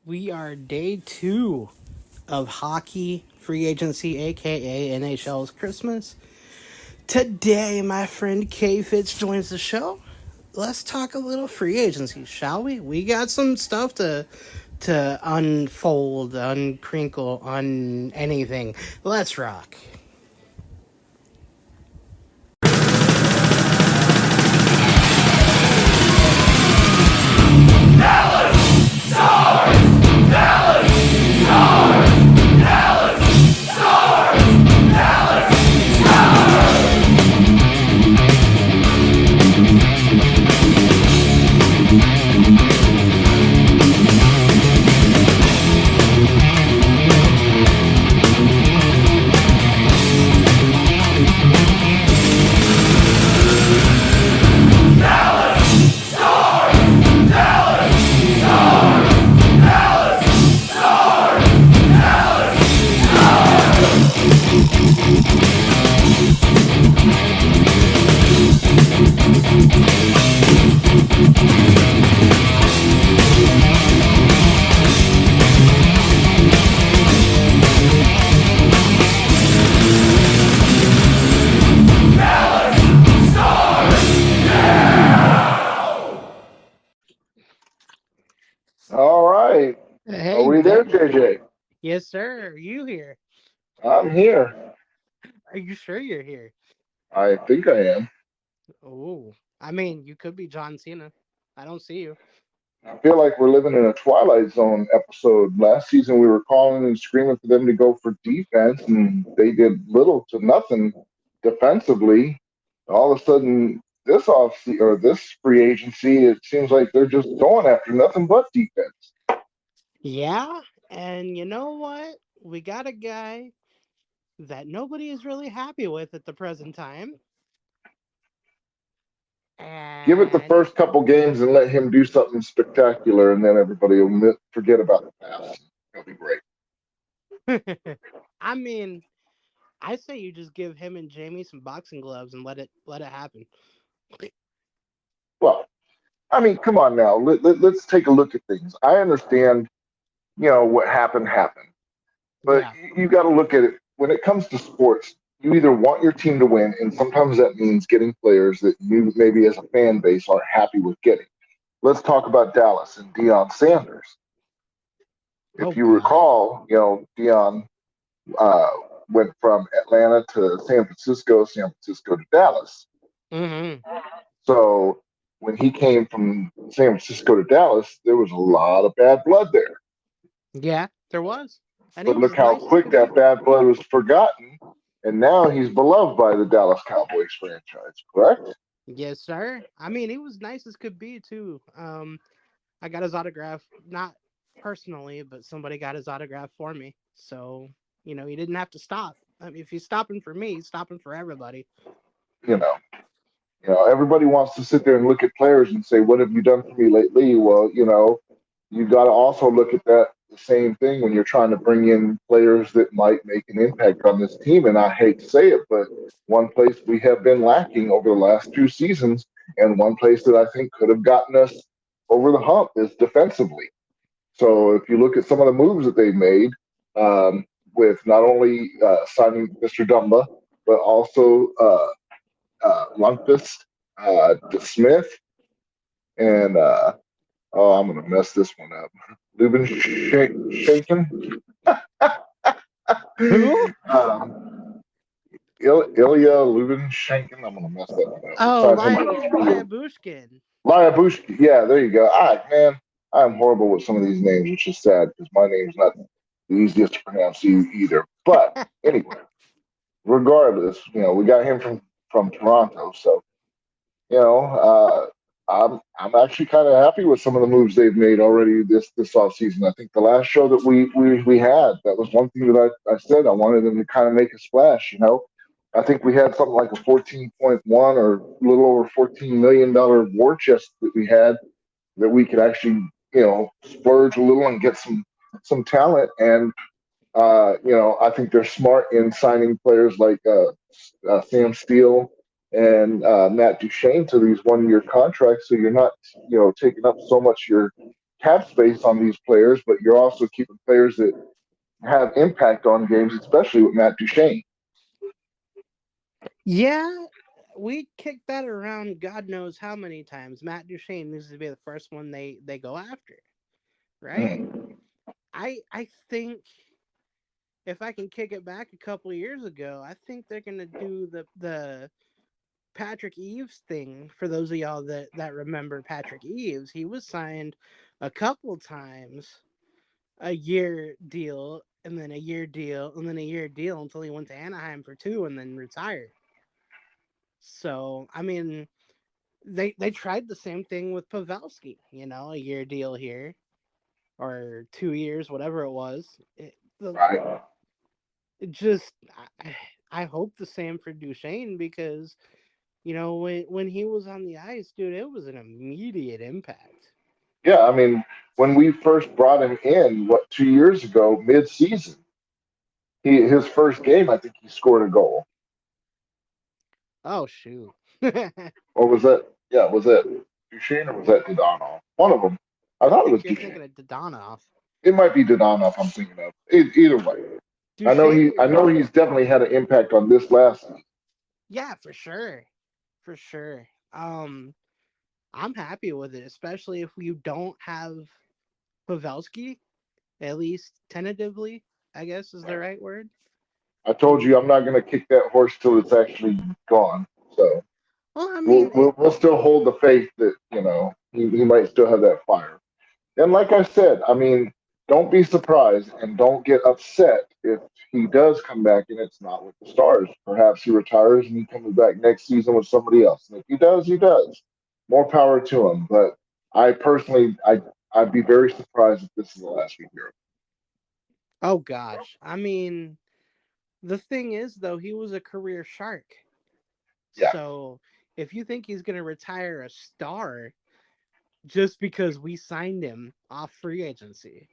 We are day 2 of hockey free agency, aka NHL's Christmas. Today, my friend K-Fitz joins the show. Let's talk a little free agency, shall we? We got some stuff to unfold, uncrinkle, anything. Let's rock. All right. Are Hey we there, there. JJ? Yes, sir. Are you here? I'm here. Are you sure you're here? I think I am. Oh, I mean, you could be John Cena. I don't see you. I feel like we're living in a Twilight Zone episode. Last season, we were calling and screaming for them to go for defense, and they did little to nothing defensively. All of a sudden, this free agency, it seems like they're just going after nothing but defense. Yeah, and you know what? We got a guy that nobody is really happy with at the present time. Give it the And first couple games and let him do something spectacular, and then everybody will forget about the past. It'll be great. I mean, I say you just give him and Jamie some boxing gloves and let it happen. Well, I mean, come on now. Let's take a look at things. I understand, what happened. But Yeah. you got to look at it when it comes to sports. You either want your team to win, and sometimes that means getting players that you maybe as a fan base are happy with getting. Let's talk about Dallas and Deion Sanders. Oh If you God. recall, Deion uh, went from Atlanta to San Francisco to Dallas. Hmm. So when he came from San Francisco to Dallas, there was a lot of bad blood there. Yeah, there was, and he But was look as how nice as quick could that be. bad blood was forgotten, and now he's beloved by the Dallas Cowboys franchise. Correct? Yes, sir. I mean, he was nice as could be too. I got his autograph, not personally, but somebody got his autograph for me. So he didn't have to stop. I mean, if he's stopping for me, he's stopping for everybody. You know, everybody wants to sit there and look at players and say, "What have you done for me lately?" Well, you got to also look at that the same thing when you're trying to bring in players that might make an impact on this team. And I hate to say it, but one place we have been lacking over the last 2 seasons, and one place that I think could have gotten us over the hump is defensively. So if you look at some of the moves that they've made, with not only signing Mr. Dumba, but also Lundqvist, Smith, and oh, I'm gonna mess this one up. Lubin Shaken, Who? Ilya Lubin Shankin. I'm gonna mess that one up. We Oh, signed him for 3 years. Bushkin. Lyabushki. Yeah, there you go. Man, I'm horrible with some of these names, which is sad because my name's not the easiest to pronounce either. But anyway, regardless, we got him from Toronto, so you know, I'm actually kind of happy with some of the moves they've made already this off season. I think the last show that we had, that was one thing that I said I wanted them to kind of make a splash. I think we had something like a 14.1 or a little over $14 million war chest that we had that we could actually splurge a little and get some talent. And I think they're smart in signing players like Sam Steele and Matt Duchene to these 1 year contracts, so you're not taking up so much your cap space on these players, but you're also keeping players that have impact on games, especially with Matt Duchene. Yeah, we kicked that around God knows how many times. Matt Duchene needs to be the first one they go after, right? Mm. I think if I can kick it back a couple of years ago, I think they're gonna do the Patrick Eves thing. For those of y'all that remember Patrick Eves, he was signed a couple times, a year deal, and then a year deal, and then a year deal until he went to Anaheim for 2 and then retired. So I mean, they tried the same thing with Pavelski. A year deal here or 2 years, whatever it was. Right. It just I hope the same for Duchesne because when he was on the ice, dude, it was an immediate impact. Yeah, I mean, when we first brought him in, 2 years ago, mid-season, his first game, I think he scored a goal. Oh shoot. Or was that? Yeah, was that Duchesne or was that Dodonov? One of them. I I thought it think was you're Duchesne. thinking of Dodonov. It might be Dodonov. I'm thinking of. Either way, Duchesne, I know he's definitely had an impact on this last season. yeah, for sure. For sure. I'm happy with it, especially if you don't have Pavelski, at least tentatively, I guess is the right word. I told And you I'm not going to kick that horse till it's actually gone. So well, I mean, we'll still hold the faith that he might still have that fire. And like I said, I mean, don't be surprised and don't get upset if he does come back and it's not with the Stars. Perhaps he retires and he comes back next season with somebody else. And if he does, he does. More power to him. But I personally, I'd be very surprised if this is the last we hear. oh gosh, I mean, the thing is though, he was a career shark. Yeah, So if you think he's gonna retire a star just because we signed him off free agency,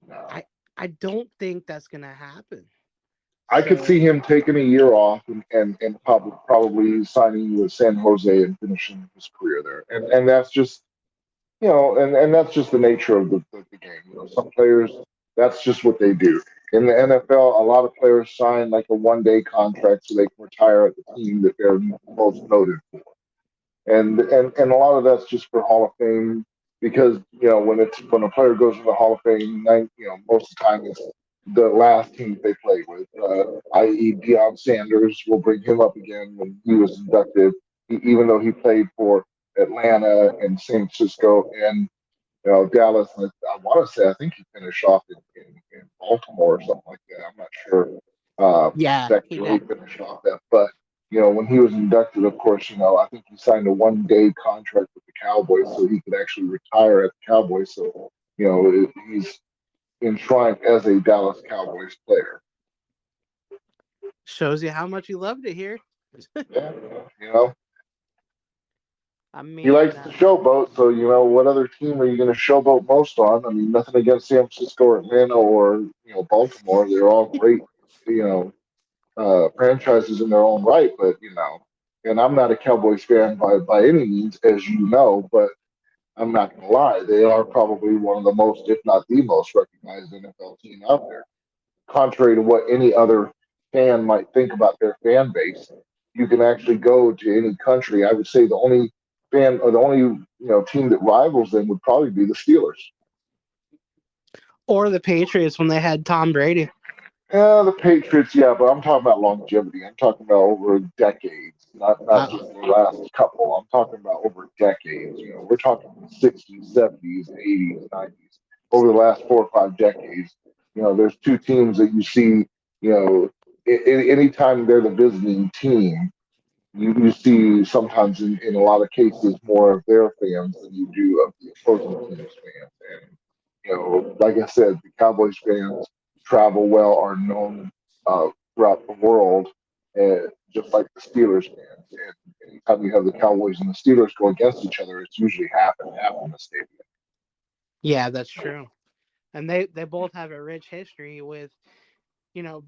no. I I don't think that's gonna happen. I could see So him taking a year off and probably signing with San Jose and finishing his career there. And that's just and that's just the nature of the game. Some players, that's just what they do. In the NFL, a lot of players sign like a 1 day contract so they can retire at the team that they're most noted for. And a lot of that's just for Hall of Fame because when a player goes to the Hall of Fame, most of the time it's the last team they played with. I.e., Deion Sanders will bring him up again when he was inducted, even though he played for Atlanta and San Francisco and Dallas. And I want to say I think he finished off in Baltimore or something like that. I'm not sure yeah, exactly he where he did. finished off at, but when he was inducted, of course, I think he signed a 1 day contract with the Cowboys so he could actually retire at the Cowboys. So he's enshrined as a Dallas Cowboys player. Shows you how much you loved it here. Yeah, I he mean, likes to showboat. So what other team are you going to showboat most on? I mean, nothing against San Francisco or Atlanta or Baltimore. They're all great, you know, franchises in their own right. But and I'm not a Cowboys fan by any means, as you know. But I'm not gonna lie, they are probably one of the most, if not the most, recognized NFL team out there. Contrary to what any other fan might think about their fan base, you can actually go to any country. I would say the only fan or the only team that rivals them would probably be the Steelers. or the Patriots when they had Tom Brady. Yeah, the Patriots, yeah, but I'm talking about longevity. I'm talking about over decades, not Uh, just the last couple. I'm talking about over decades. We're talking 60s, 70s, 80s, 90s. Over the last 4 or 5 decades, there's two teams that you see. Anytime they're the visiting team, you see sometimes in a lot of cases more of their fans than you do of the opposing team's fans. And like I said, the Cowboys fans travel well, are known throughout the world, just like the Steelers fans. And anytime you have the Cowboys and the Steelers go against each other, it's usually half and half in the stadium. yeah, that's true. And they both have a rich history with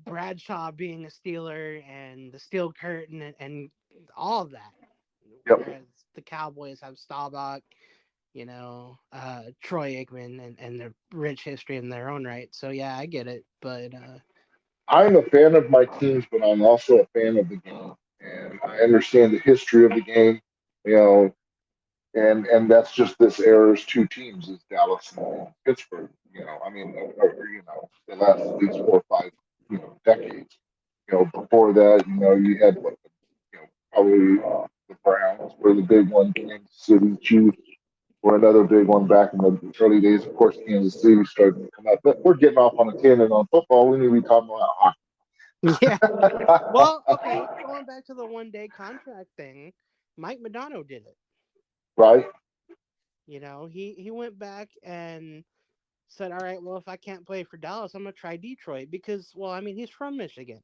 Bradshaw being a Steeler and the Steel Curtain and all of that. Yep. Whereas the Cowboys have Staubach, Troy Aikman and their rich history in their own right. So yeah, I get it. But I'm a fan of my teams, but I'm also a fan of the game, and I understand the history of the game. You know, and that's just this era's two teams is Dallas and Pittsburgh. I mean, the last at least 4 or 5 decades. Before that, you had what, probably the Browns were the big one, Kansas City Chiefs were another big one back in the early days. Of course, Kansas City started to come up, but we're getting off on a tangent on football. We need to be talking about yeah. hockey, Well, okay, going back to the 1 day contract thing, Mike Madonna did it. right? He went back and said, "All right, well, if I can't play for Dallas, I'm gonna try Detroit because, well, I mean, he's from Michigan.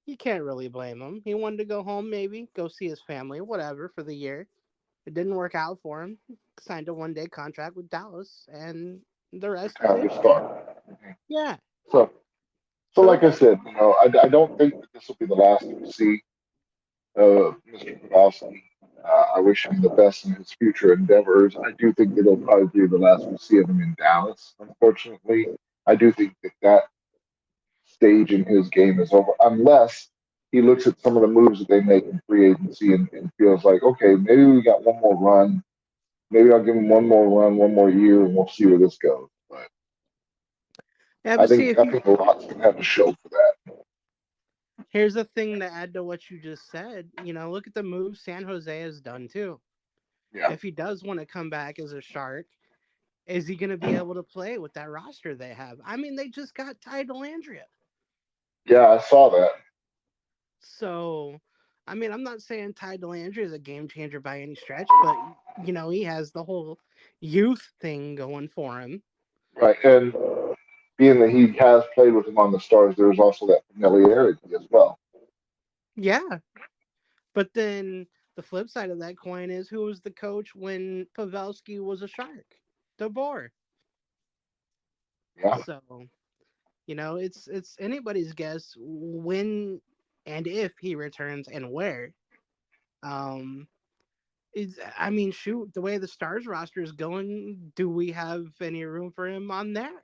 You can't really blame him. He wanted to go home, maybe go see his family, whatever, for the year. It didn't work out for him. Signed a 1 day contract with Dallas, and the rest is Time to history. start. Yeah. So, so So like I said, I don't think that this will be the last that we see Mr. Podolsky. I wish him the best in his future endeavors. I do think it'll probably be the last we see of him in Dallas. Unfortunately, I do think that stage in his game is over, unless he looks at some of the moves that they make in free agency and feels like, okay, maybe we got one more run. Maybe I'll give him one more run, one more year, and we'll see where this goes. But yeah, I but see, think if I you think a lot's gonna have to show for that. here's the thing to add to what you just said. Look at the moves San Jose has done too. Yeah, If he does want to come back as a Shark, is he going to be able to play with that roster they have? I mean, they just got Ty Delandria. yeah, I saw that. So, I mean, I'm not saying Ty Delandria is a game changer by any stretch, but he has the whole youth thing going for him. Right, and being that he has played with him on the Stars, there's also that familiarity as well. Yeah, but then the flip side of that coin is who was the coach when Pavelski was a Shark? DeBoer. Yeah, So, it's anybody's guess when and if he returns and where. Um, I mean, shoot, the way the Stars roster is going, do we have any room for him on there?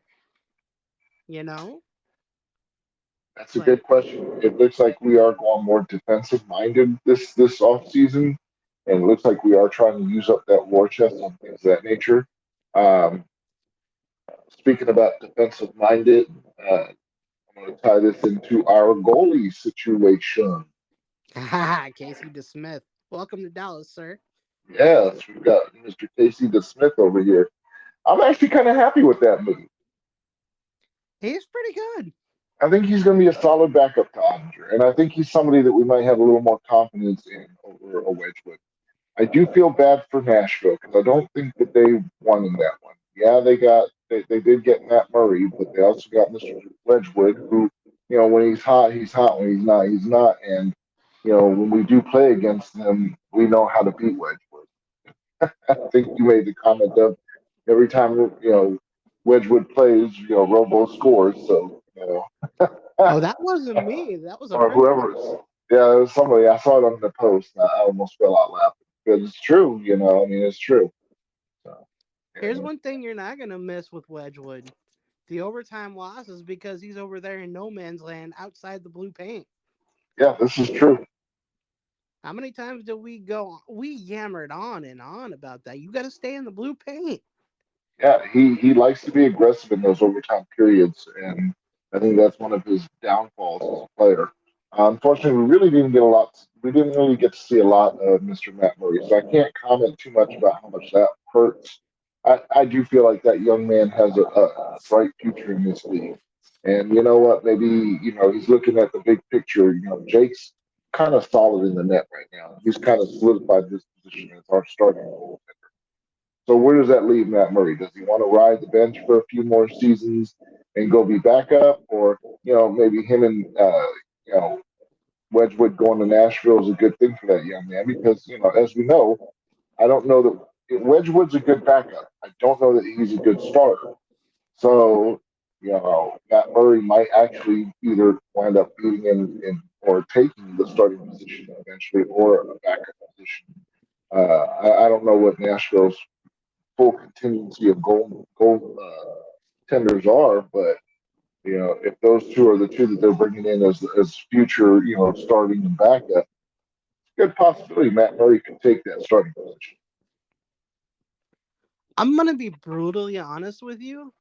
You know, that's a like, good question. It looks like we are going more defensive minded this off season, and it looks like we are trying to use up that war chest and things of that nature. Um, Speaking about defensive minded, I'm going to tie this into our goalie situation. Casey DeSmith. Welcome to Dallas, sir. Yes, we've got Mr. Casey DeSmith over here. I'm actually kind of happy with that move. He's pretty good. I think he's going to be a solid backup to Ottinger, and I think he's somebody that we might have a little more confidence in over a Wedgwood. I do feel bad for Nashville because I don't think that they won in that one. Yeah, they did get Matt Murray, but they also got Mr. Wedgwood, who when he's hot, he's hot. When he's not, he's not. And when we do play against them, we know how to beat Wedgwood. I think you made the comment of every time Wedgwood plays, Robo scores. So Oh, that wasn't me. That was a or friend of whoever. mine. Yeah, it was somebody. I saw it on the post. And I almost fell out laughing because it's true. I mean, it's true. So, Here's anyway. one thing you're not gonna miss with Wedgwood: the overtime losses because he's over there in no man's land outside the blue paint. Yeah, this is true. How many times did we go? We yammered on and on about that. You got to stay in the blue paint. Yeah, he likes to be aggressive in those overtime periods, and I think that's one of his downfalls as a player. Unfortunately, we really didn't get a lot. We didn't really get to see a lot of Mr. Matt Murray, so I can't comment too much about how much that hurts. I do feel like that young man has a bright future in this league, and you know what? Maybe he's looking at the big picture. Jake's kind of solid in the net right now. He's kind of solidified his position as our starting goal. So where does that leave Matt Murray? Does he want to ride the bench for a few more seasons and go be backup, or maybe him and you know Wedgwood going to Nashville is a good thing for that young man because as we know, I don't know that Wedgwood's a good backup. I don't know that he's a good starter. So Matt Murray might actually either wind up being in or taking the starting position eventually, or a backup position. I don't know what Nashville's full contingency of gold tenders are, but if those two are the two that they're bringing in as future, starting and backup, good possibility Matt Murray could take that starting position. I'm gonna be brutally honest with you.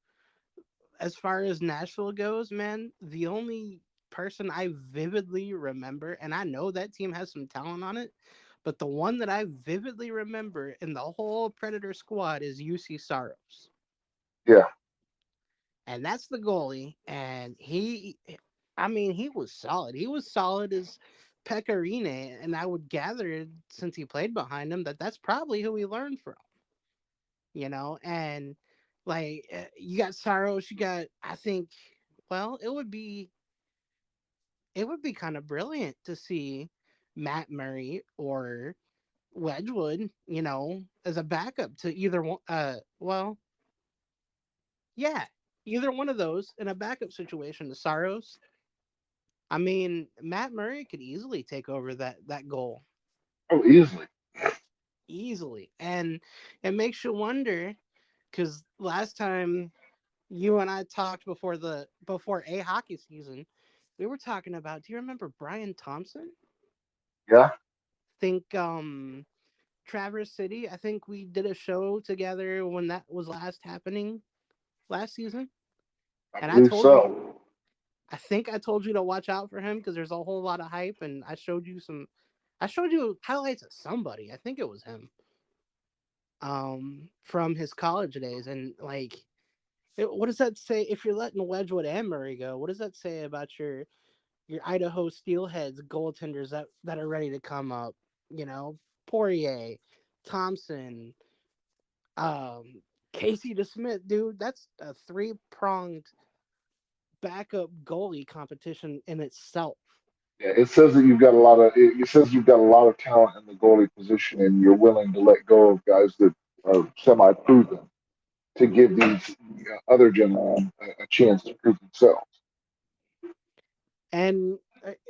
As far as Nashville goes, man, the only person I vividly remember, and I know that team has some talent on it, but the one that I vividly remember in the whole Predator squad is UC Saros. Yeah, And that's the goalie. And I mean, he was solid. He was solid as Pecorine. And I would gather, since he played behind him, that that's probably who he learned from, And like, you got Saros, you got, I think, well, it would be kind of brilliant to see Matt Murray or Wedgwood, as a backup to either one. Well, yeah, either one of those in a backup situation to Saros. I mean, Matt Murray could easily take over that goal oh, easily. easily, and it makes you wonder because last time you and I talked before a hockey season, we were talking about. Do you remember Brian Thompson? Yeah, Think Traverse City. I think we did a show together when that was last happening last season, I and I believe told you. so. I think I told you to watch out for him because there's a whole lot of hype, and I showed you some. I showed you highlights of somebody. I think it was him. From his college days, and like, what does that say? If you're letting Wedgwood and Murray go, what does that say about your Idaho Steelheads goaltenders that are ready to come up? Poirier, Thompson, Casey DeSmith, dude. That's a three-pronged backup goalie competition in itself. Yeah, it says that you've got a lot of. It says you've got a lot of talent in the goalie position, and you're willing to let go of guys that are semi-proven to give these other gentlemen a chance to prove themselves. And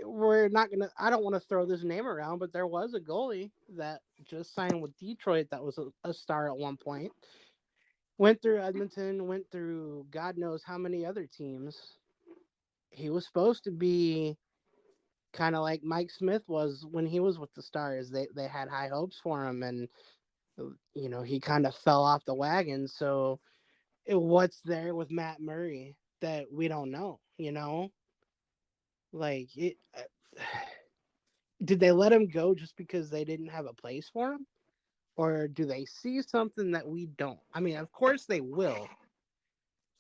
we're not gonna. I don't want to throw this name around, but there was a goalie that just signed with Detroit that was a star at one point. Went through Edmonton, went through God knows how many other teams. He was supposed to be kind of like Mike Smith was when he was with the Stars. They had high hopes for him, and he kind of fell off the wagon. So what's there with Matt Murray that we don't know? Like it. Did they let him go just because they didn't have a place for him? Or do they see something that we don't? I mean, of course they will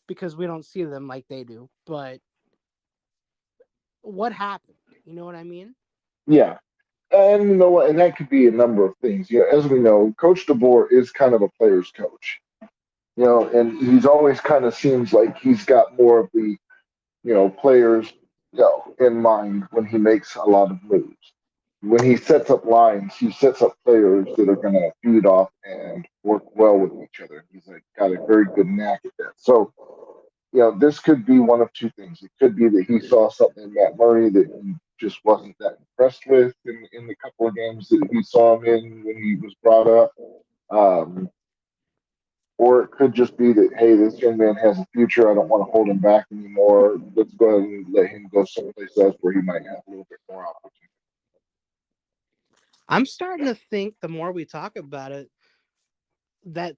because we don't see them like they do. But what happened? You know what I mean? Yeah, and you know what? And that could be a number of things. As we know, Coach DeBoer is kind of a player's coach. And he's always kind of seems like he's got more of the players, in mind when he makes a lot of moves. When he sets up lines, he sets up players that are going to feed off and work well with each other. He's got a very good knack at that. So, this could be one of two things. It could be that he saw something in Matt Murray that he just wasn't that impressed with in the couple of games that he saw him in when he was brought up. Um, or it could just be that, hey, this young man has a future. I don't want to hold him back anymore. Let's go ahead and let him go someplace else where he might have a little bit more opportunity. I'm starting to think the more we talk about it that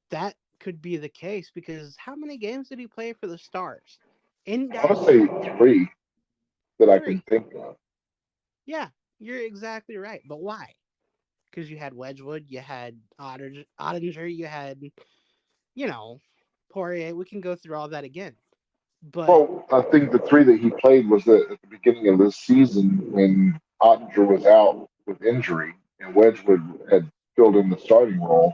could be the case because how many games did he play for the Stars in I want to Dallas? say three that I can Three. think of. Yeah, you're exactly right. But why? Because you had Wedgwood, you had Ottinger, you had you know Poirier. We can go through all that again. But Well, I think the three that he played was at the beginning of this season when Ottinger was out with injury and Wedgwood had filled in the starting role,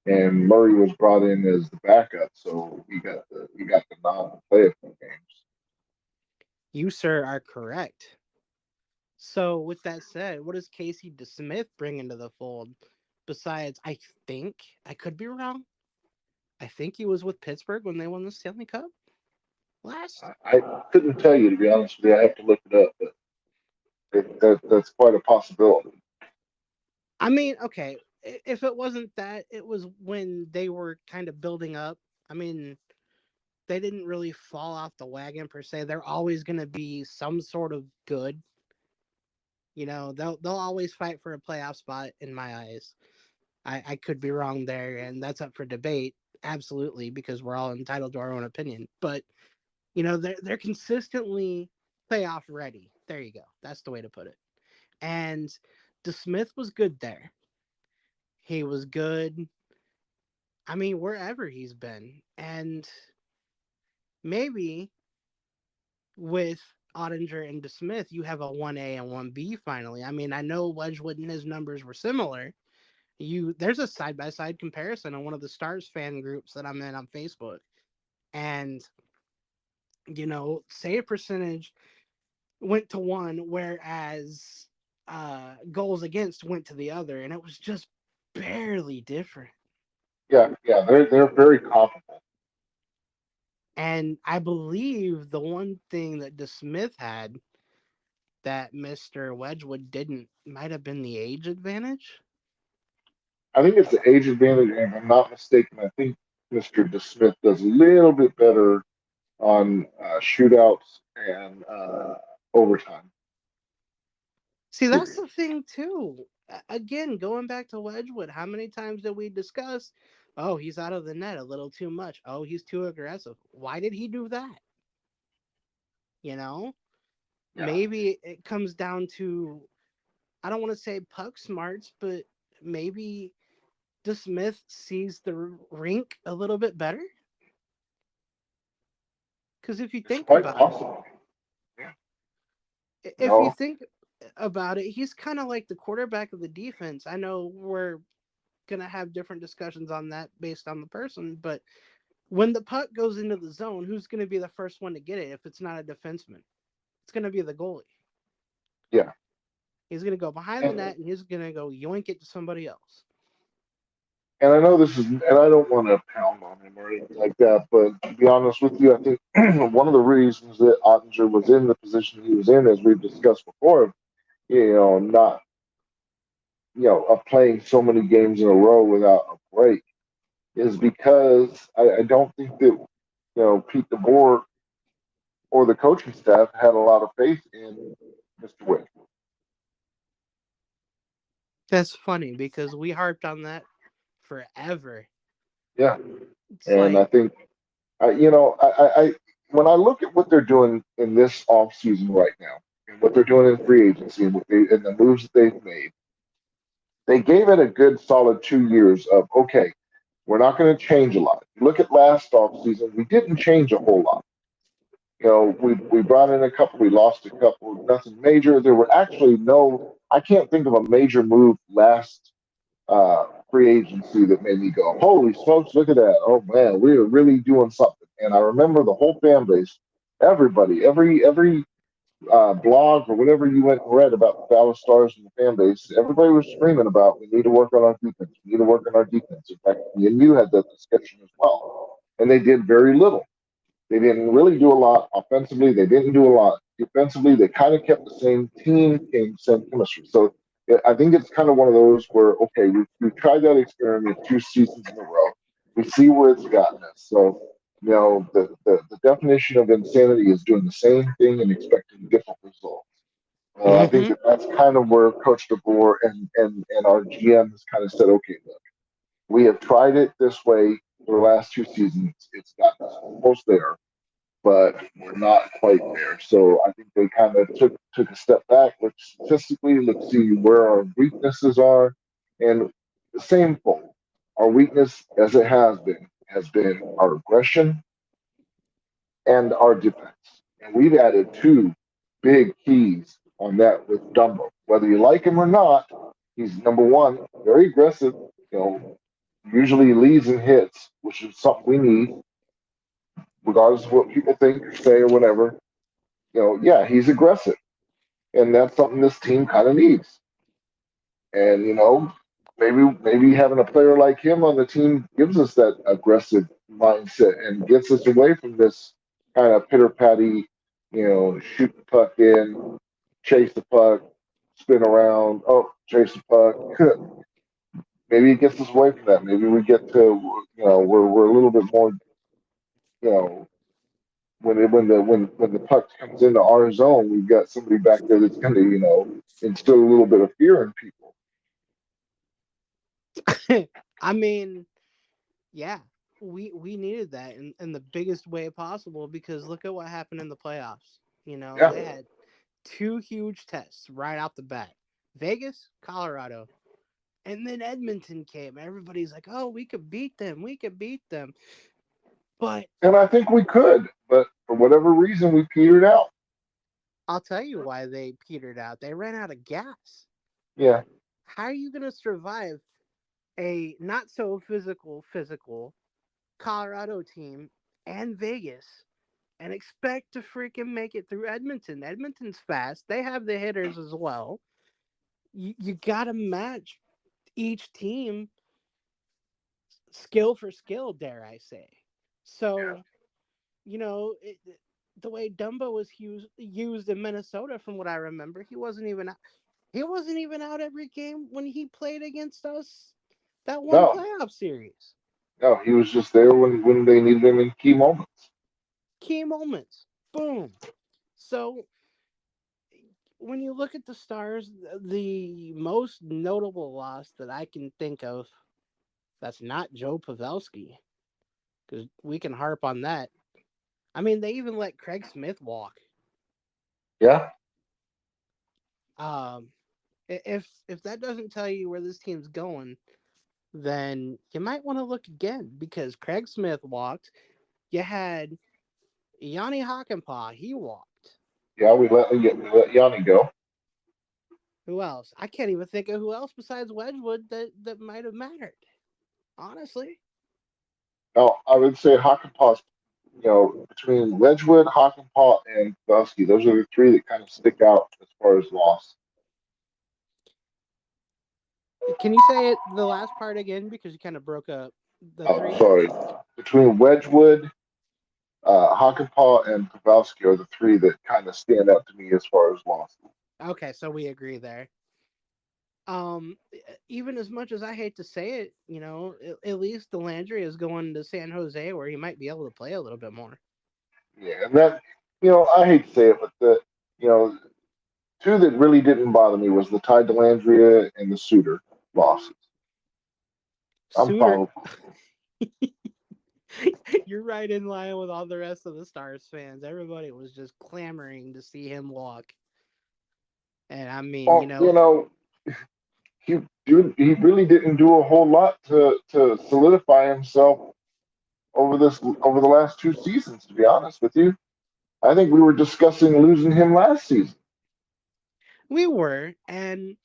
and Murray was brought in as the backup, so he got the nod to play a few games. you, sir, are correct. So, with that said, what does Casey DeSmith bring into the fold? Besides, I think I could be wrong. I think he was with Pittsburgh when they won the Stanley Cup last. I couldn't tell you, to be honest with you. I have to look it up, but that's quite a possibility. I mean, okay. if it wasn't that, it was when they were kind of building up. I mean, they didn't really fall off the wagon per se. They're always going to be some sort of good. You know, they'll always fight for a playoff spot in my eyes. I could be wrong there, and that's up for debate. Absolutely, because we're all entitled to our own opinion. But you know, they're consistently playoff ready. There you go. That's the way to put it. And DeSmith was good there. He was good. I mean, wherever he's been, and maybe with Ottinger and DeSmith, you have a 1A and 1B finally. I mean, I know Wedgwood and his numbers were similar. There's a side by side comparison on one of the Stars fan groups that I'm in on Facebook. And you know, save percentage went to one, whereas goals against went to the other, and it was just barely different. Yeah, they're very comparable. And I believe the one thing that DeSmith had that Mr. Wedgwood didn't might have been the age advantage. I think it's the age advantage, and if I'm not mistaken, I think Mr. DeSmith does a little bit better on shootouts and overtime. See, that's the thing too. Again, going back to Wedgwood, how many times did we discuss? Oh, he's out of the net a little too much. Oh, he's too aggressive. Why did he do that? You know, Yeah, maybe it comes down to, I don't want to say puck smarts, but maybe DeSmith sees the rink a little bit better. Because if you it's think quite about it, possible. Yeah, you if you know, think about it, he's kind of like the quarterback of the defense. I know we're gonna have different discussions on that based on the person, but when the puck goes into the zone, who's gonna be the first one to get it if it's not a defenseman? It's gonna be the goalie. yeah. He's gonna go behind the And net and he's gonna go yoink it to somebody else. I know this is, and I don't want to pound on him or anything like that, but to be honest with you, I think one of the reasons that Ottinger was in the position he was in, as we've discussed before, not of playing so many games in a row without a break, is because I don't think that Pete DeBoer or the coaching staff had a lot of faith in Mr. Wick. That's funny because we harped on that forever. Yeah, It's and I like, think I when I look at what they're doing in this off season right now, and what they're doing in free agency, and the moves that they've made, they gave it a good solid 2 years of okay, we're not going to change a lot. Look at last off season, we didn't change a whole lot. We brought in a couple, we lost a couple, nothing major. There were actually no, I can't think of a major move last free agency that made me go, holy smokes, look at that. Oh man, we are really doing something. And I remember the whole fan base, everybody, every blog or whatever you went and read about the Dallas Stars and the fan base, everybody was screaming about we need to work on our defense. We need to work on our defense. In fact, me and you had that discussion as well. And they did very little. They didn't really do a lot offensively. They didn't do a lot defensively. They kind of kept the same team, same chemistry. So I think it's kind of one of those where, okay, we've tried that experiment 2 seasons in a row. We see where it's gotten us. So, the definition of insanity is doing the same thing and expecting different results. I think mm-hmm. that that's kind of where Coach DeBoer and our GM has kind of said, okay, look, we have tried it this way for the last 2 seasons. It's gotten us almost there, but we're not quite there. So I think they kind of took a step back, look statistically, let's see where our weaknesses are, and the same fold. Our weakness, as it has been our aggression and our defense, and we've added two big keys on that with Dumbo. Whether you like him or not, he's number one, very aggressive. Usually leads and hits, which is something we need, regardless of what people think or say or whatever. Yeah, he's aggressive, and that's something this team kind of needs. And maybe having a player like him on the team gives us that aggressive mindset and gets us away from this kind of pitter patty, shoot the puck in, chase the puck, spin around, oh, chase the puck. maybe it gets us away from that. Maybe we get to, we're a little bit more, you know, when the puck comes into our zone, we've got somebody back there that's going to, instill a little bit of fear in people. I mean, yeah, we needed that in the biggest way possible because look at what happened in the playoffs. You know, Yeah, they had two huge tests right off the bat. Vegas, Colorado. And then Edmonton came. Everybody's like, "Oh, we could beat them. We could beat them." But and I think we could, but for whatever reason, we petered out. I'll tell you why they petered out. They ran out of gas. Yeah, How are you going to survive a not so physical Colorado team and Vegas and expect to freaking make it through Edmonton? Edmonton's fast. They have the hitters as well. You got to match each team skill for skill, dare I say. So, you know, the way Dumbo was used in Minnesota, from what I remember, he wasn't even out every game when he played against us that one no, playoff series. no, he was just there when they needed him in key moments. Key moments. Boom. So when you look at the Stars, the most notable loss that I can think of that's not Joe Pavelski, because we can harp on that. I mean, they even let Craig Smith walk. Yeah, Um, if that doesn't tell you where this team's going, then you might want to look again because Craig Smith walked. You had Yanni Hakanpää, he walked. yeah, we let Yanni go. Who else? I can't even think of who else besides Wedgwood that might have mattered. Honestly, Now, I would say Hakanpää, between Wedgwood, Hakanpää, and Belsky, those are the three that kind of stick out as far as loss. can you say it the last part again because you kind of broke up the Oh, three? sorry. Between Wedgwood, Hakanpää, and Pavelski are the three that kind of stand out to me as far as loss. Okay, so we agree there. Um, even as much as I hate to say it, at least Delandry is going to San Jose where he might be able to play a little bit more. Yeah, and that, I hate to say it, but you know, two that really didn't bother me was the Ty Delandria and the Suter losses. I'm Suter, probably, you're right in line with all the rest of the Stars fans. Everybody was just clamoring to see him walk. And I mean, well, he really didn't do a whole lot to solidify himself over the last two seasons. To be honest with you, I think we were discussing losing him last season. we were. And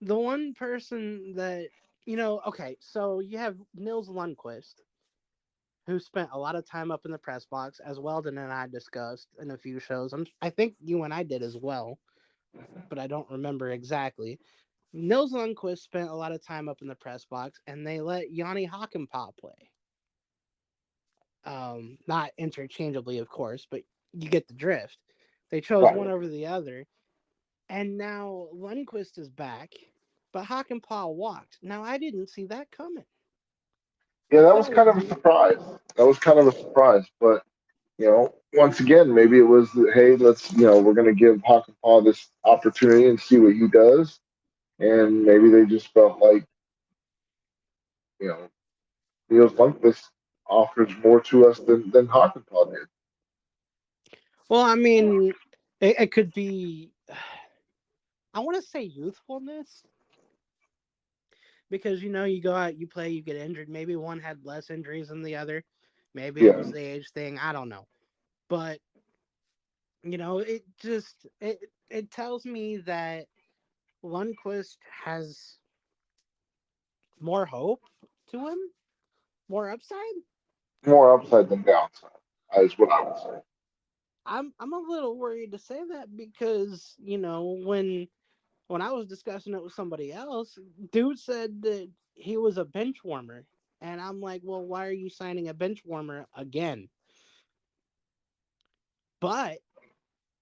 the one person that, okay, so you have Nils Lundqvist, who spent a lot of time up in the press box, as Weldon and I discussed in a few shows. I think you and I did as well, but I don't remember exactly. Nils Lundqvist spent a lot of time up in the press box, and they let Yanni Hakanpää play. Not interchangeably, of course, but you get the drift. They chose one Right. over the other, and now Lundqvist is back, but Hakanpää walked. Now I didn't see that coming. Yeah, I that was thought it. kind of a surprise. That was kind of a surprise, but once again, maybe it was that, hey, we're going to give Hakanpää this opportunity and see what he does, and maybe they just felt like, you know, Niels Lundqvist offers more to us than Hakanpää did. Well, I mean, it could be. I want to say youthfulness because you go out, you play, you get injured. Maybe one had less injuries than the other. Maybe it Yeah, was the age thing. I don't know, but it tells me that Lundqvist has more hope to him, more upside. more upside than downside is what I would say. I'm a little worried to say that because when I was discussing it with somebody else, dude said that he was a bench warmer, and I'm like, well, why are you signing a bench warmer again? But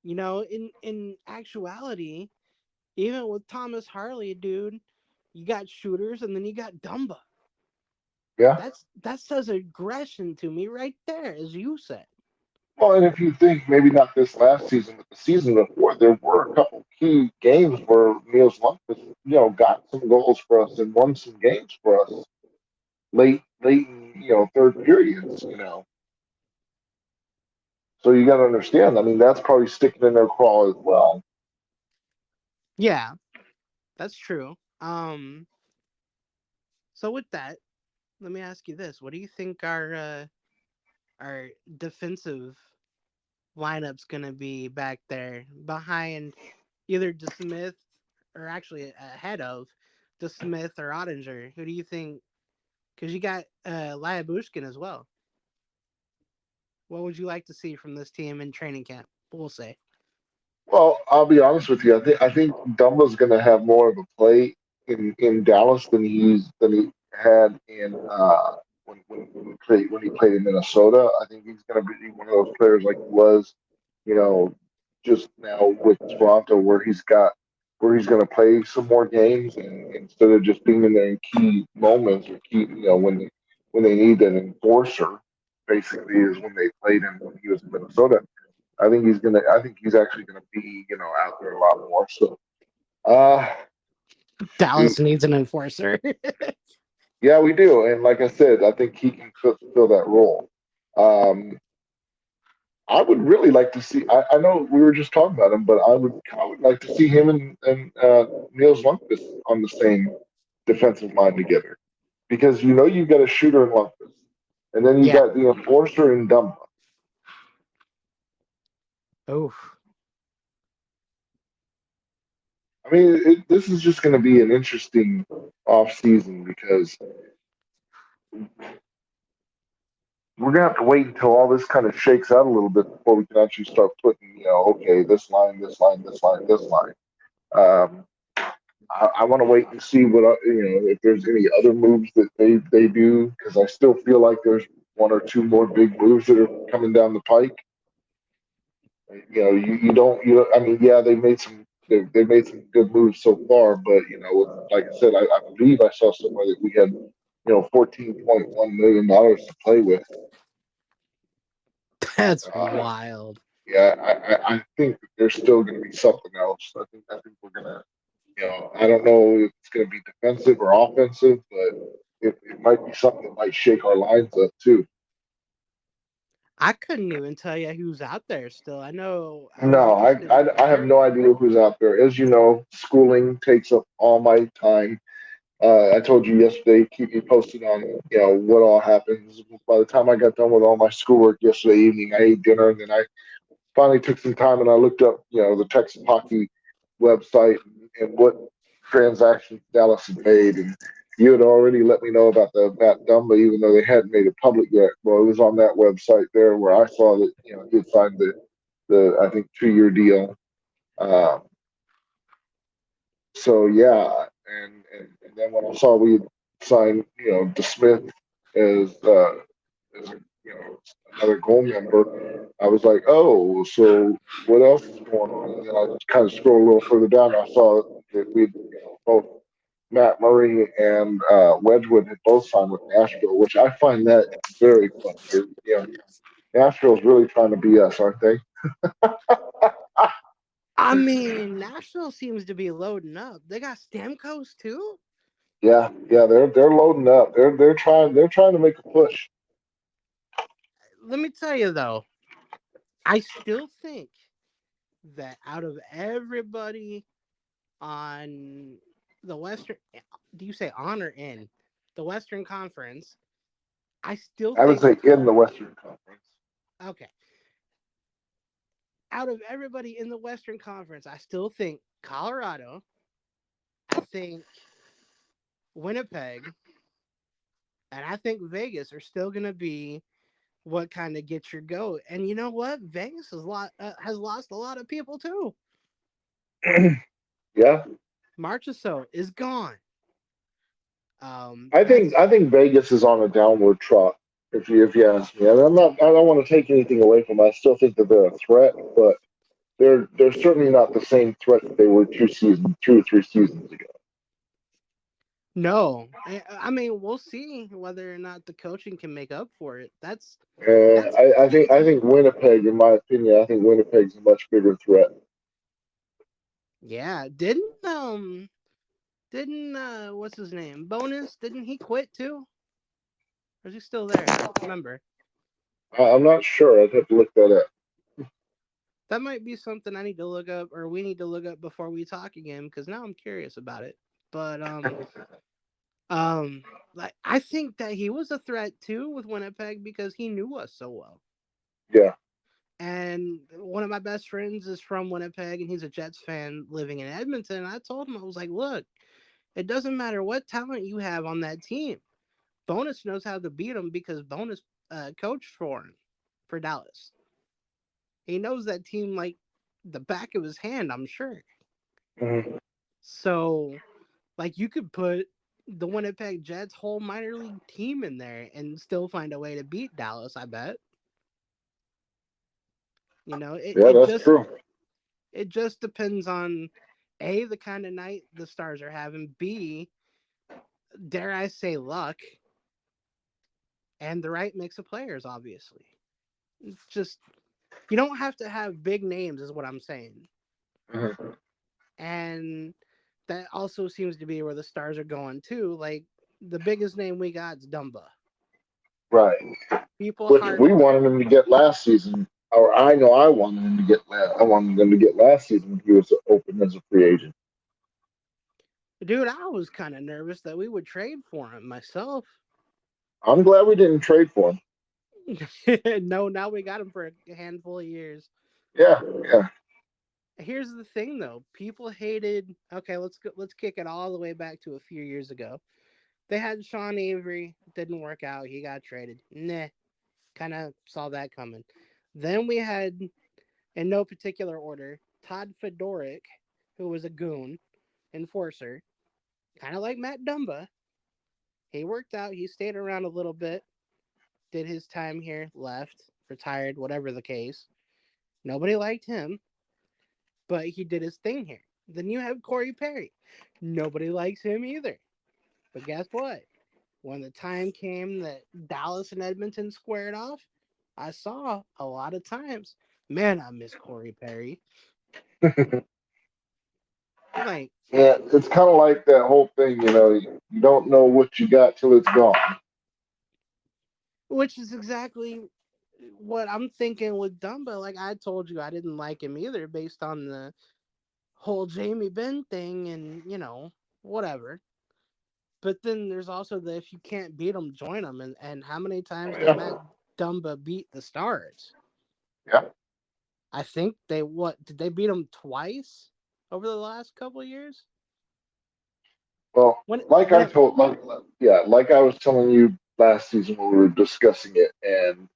in actuality, even with Thomas Harley, dude, You got shooters, and then you got Dumba. Yeah. That says aggression to me right there, as you said. Well, and if you think maybe not this last season, but the season before, there were a couple key games where Niels Lundqvist, got some goals for us and won some games for us late in, third periods. So you got to understand. I mean, that's probably sticking in their craw as well. Yeah, that's true. So with that, let me ask you this: what do you think our defensive lineup's gonna be back there behind either DeSmith or actually ahead of DeSmith or Ottinger? Who do you think? Because you got Lyabushkin as well. What would you like to see from this team in training camp? We'll say. Well, I'll be honest with you. I think Dumba's going to have more of a play in Dallas than he had in when he played in Minnesota. I think he's going to be one of those players like he was, you know, just now with Toronto, where he's going to play some more games and instead of just being in there in key moments or key, when they need an enforcer. Basically, is when they played him when he was in Minnesota. I think he's actually gonna be, out there a lot more. So uh shoot. Dallas needs an enforcer. Yeah, we do. And like I said, I think he can fill that role. Um I would really like to see I know we were just talking about him, but I would like to see him and Niels Lundqvist on the same defensive line together. Because you've got a shooter in Lundqvist. And then you Yeah. got the enforcer in Dumba. Oh, I mean, this is just going to be an interesting off season because we're gonna have to wait until all this kind of shakes out a little bit before we can actually start putting, okay, this line, this line, this line, this line. Um, I want to wait and see if there's any other moves that they do because I still feel like there's one or two more big moves that are coming down the pike. You don't. I mean, yeah, they made some good moves so far, but like I said, I believe I saw somewhere that we had $14.1 million to play with. that's Uh, wild. yeah, I think that there's still going to be something else. I think we're gonna, I don't know if it's going to be defensive or offensive, but it might be something that might shake our lines up too. I couldn't even tell you who's out there still. I know I was No, interested in I have no idea who's out there. As you know, schooling takes up all my time. I told you yesterday, keep me posted on what all happens. By the time I got done with all my schoolwork yesterday evening, I ate dinner and then I finally took some time and I looked up, the Texas hockey website and what transactions Dallas had made. And you had already let me know about the Matt Dumba, even though they hadn't made it public yet. Well, it was on that website there where I saw that, he had signed the I think 2 year deal. Um, so yeah, and then when I saw we had signed, DeSmith as as a, another goal member, I was like, oh, so what else is going on? And then I just kind of scrolled a little further down. And I saw that we, both Matt Murray and Wedgwood had both signed with Nashville, which I find that very funny. Nashville's really trying to be us, aren't they? I mean, Nashville seems to be loading up. They got Stamkos too. Yeah, yeah, they're loading up. They're trying to make a push. Let me tell you though, I still think that out of everybody on the Western, do you say on or in the Western Conference? I still I would think say in the Western Conference. okay. Out of everybody in the Western Conference, I still think Colorado. I think Winnipeg, and I think Vegas are still going to be what kind of gets your goat. And you know what? Vegas has lost a lot of people too. Yeah, Marchessault is gone. I think That's I think Vegas is on a downward trot. If you ask me, and I don't want to take anything away from them. I still think that they're a threat, but they're certainly not the same threat that they were 2 or 3 seasons ago. No, I mean we'll see whether or not the coaching can make up for it. That's I think Winnipeg, in my opinion, I think Winnipeg's a much bigger threat. yeah. Didn't what's his name? Bonus? Didn't he quit too? Or is he still there? I don't remember. I'm not sure. I'd have to look that up. That might be something I need to look up, or we need to look up before we talk again, because now I'm curious about it. But um, like I think that he was a threat too with Winnipeg because he knew us so well. Yeah. And one of my best friends is from Winnipeg, and he's a Jets fan living in Edmonton. And I told him I was like, look, it doesn't matter what talent you have on that team. Bonus knows how to beat him because Bonus coached for him for Dallas. He knows that team like the back of his hand, I'm sure. Hmm. So, like, you could put the Winnipeg Jets whole minor league team in there and still find a way to beat Dallas, I bet. You know, it, Yeah, it that's just true. it just depends on A, the kind of night the stars are having, B, dare I say luck, and the right mix of players, obviously. It's just you don't have to have big names is what I'm saying. Hmm. And that also seems to be where the stars are going too. Like the biggest name we got is Dumba. Right. People Which harp. we wanted him to get last season, or I know I wanted him to get. I wanted him to get last season when he was open as a free agent. Dude, I was kind of nervous that we would trade for him myself. I'm glad we didn't trade for him. No, now we got him for a handful of years. Yeah, yeah, Here's the thing though. People hated okay, let's kick it all the way back to a few years ago. They had Sean Avery, didn't work out, he got traded. Nah, kind of saw that coming. Then we had in no particular order, Todd Fedoric, who was a goon, enforcer, kind of like Matt Dumba. He worked out, he stayed around a little bit, did his time here, left, retired, whatever the case. Nobody liked him, but he did his thing here. Then you have Corey Perry. Nobody likes him either. But guess what? When the time came that Dallas and Edmonton squared off, I saw a lot of times, man, I miss Corey Perry. Like, yeah. It's kind of like that whole thing. You don't know what you got till it's gone. which is exactly what I'm thinking with Dumba. Like I told you, I didn't like him either, based on the whole Jamie Benn thing, and whatever. But then there's also the if you can't beat them, join them, and how many times did Yeah, Matt Dumba beat the Stars? yeah. I think they what did they beat them twice over the last couple of years? Well, When like when I it told, yeah, like I was telling you last season when we were discussing it, and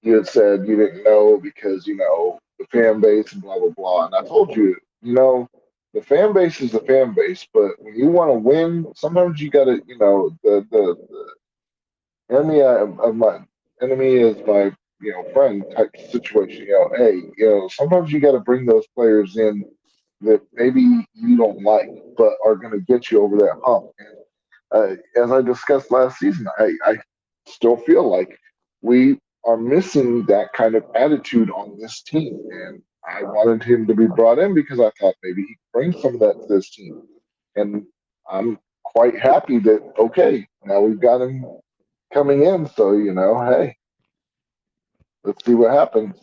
you had said you didn't know because the fan base and blah blah blah. And I told you, the fan base is the fan base, but when you want to win, sometimes you got to, the enemy is my friend type situation. Hey, sometimes you got to bring those players in that maybe you don't like, but are going to get you over that hump. As I discussed last season, I still feel like we are missing that kind of attitude on this team. And I wanted him to be brought in because I thought maybe he could bring some of that to this team. And I'm quite happy that, okay, now we've got him coming in. So, hey, let's see what happens.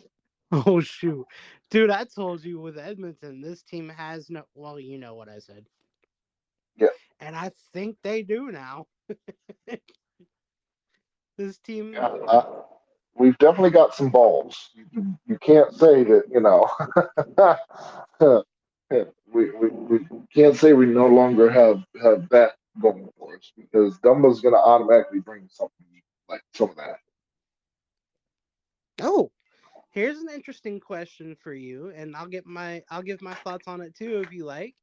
oh shoot, dude, I told you with Edmonton, this team has no. Well, you know what I said, Yeah. and I think they do now. This team, Yeah. We've definitely got some balls. You can't say that, we can't say we no longer have that going for us because Dumbo's going to automatically bring something like some of that. oh, here's an interesting question for you, and I'll give my thoughts on it too if you like.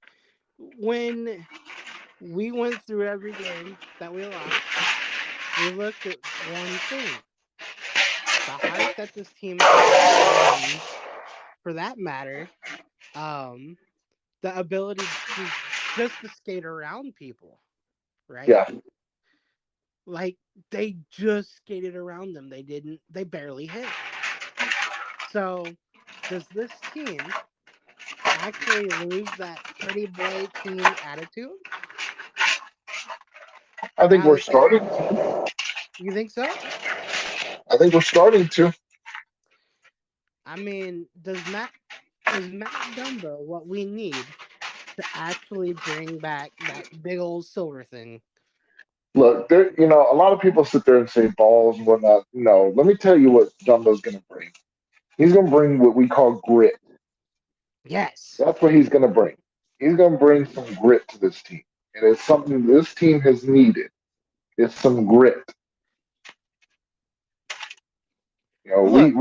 When we went through every game that we lost, we looked at one thing: the heart that this team has, and for that matter, um, the ability to just to skate around people, right? Yeah, Like they just skated around them. They barely hit. So does this team actually lose that pretty boy team attitude I think now we're that they starting. you think so? I think we're starting to. I mean, is Matt Dumba what we need to actually bring back that big old silver thing? Look, there. A lot of people sit there and say balls and whatnot. No, let me tell you what Dumbo's going to bring. He's going to bring what we call grit. Yes. That's what he's going to bring. He's going to bring some grit to this team, and it's something this team has needed. It's some grit. Look,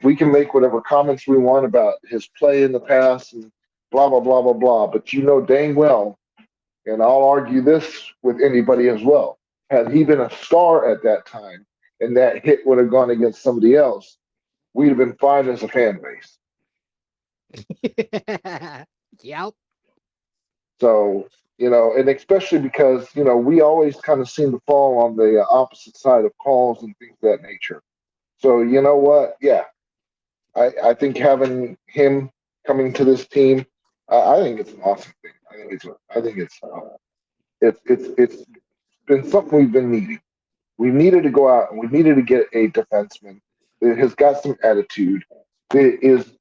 We can make whatever comments we want about his play in the past and blah blah blah blah blah. But you know dang well, and I'll argue this with anybody as well. Had he been a star at that time, and that hit would have gone against somebody else, we'd have been fine as a fan base. yep. So, and especially because, we always kind of seem to fall on the opposite side of calls and things of that nature. So, you know what? Yeah, I think having him coming to this team, I think it's an awesome thing. I think it's been something we've been needing. We needed to go out and we needed to get a defenseman that has got some attitude, that is,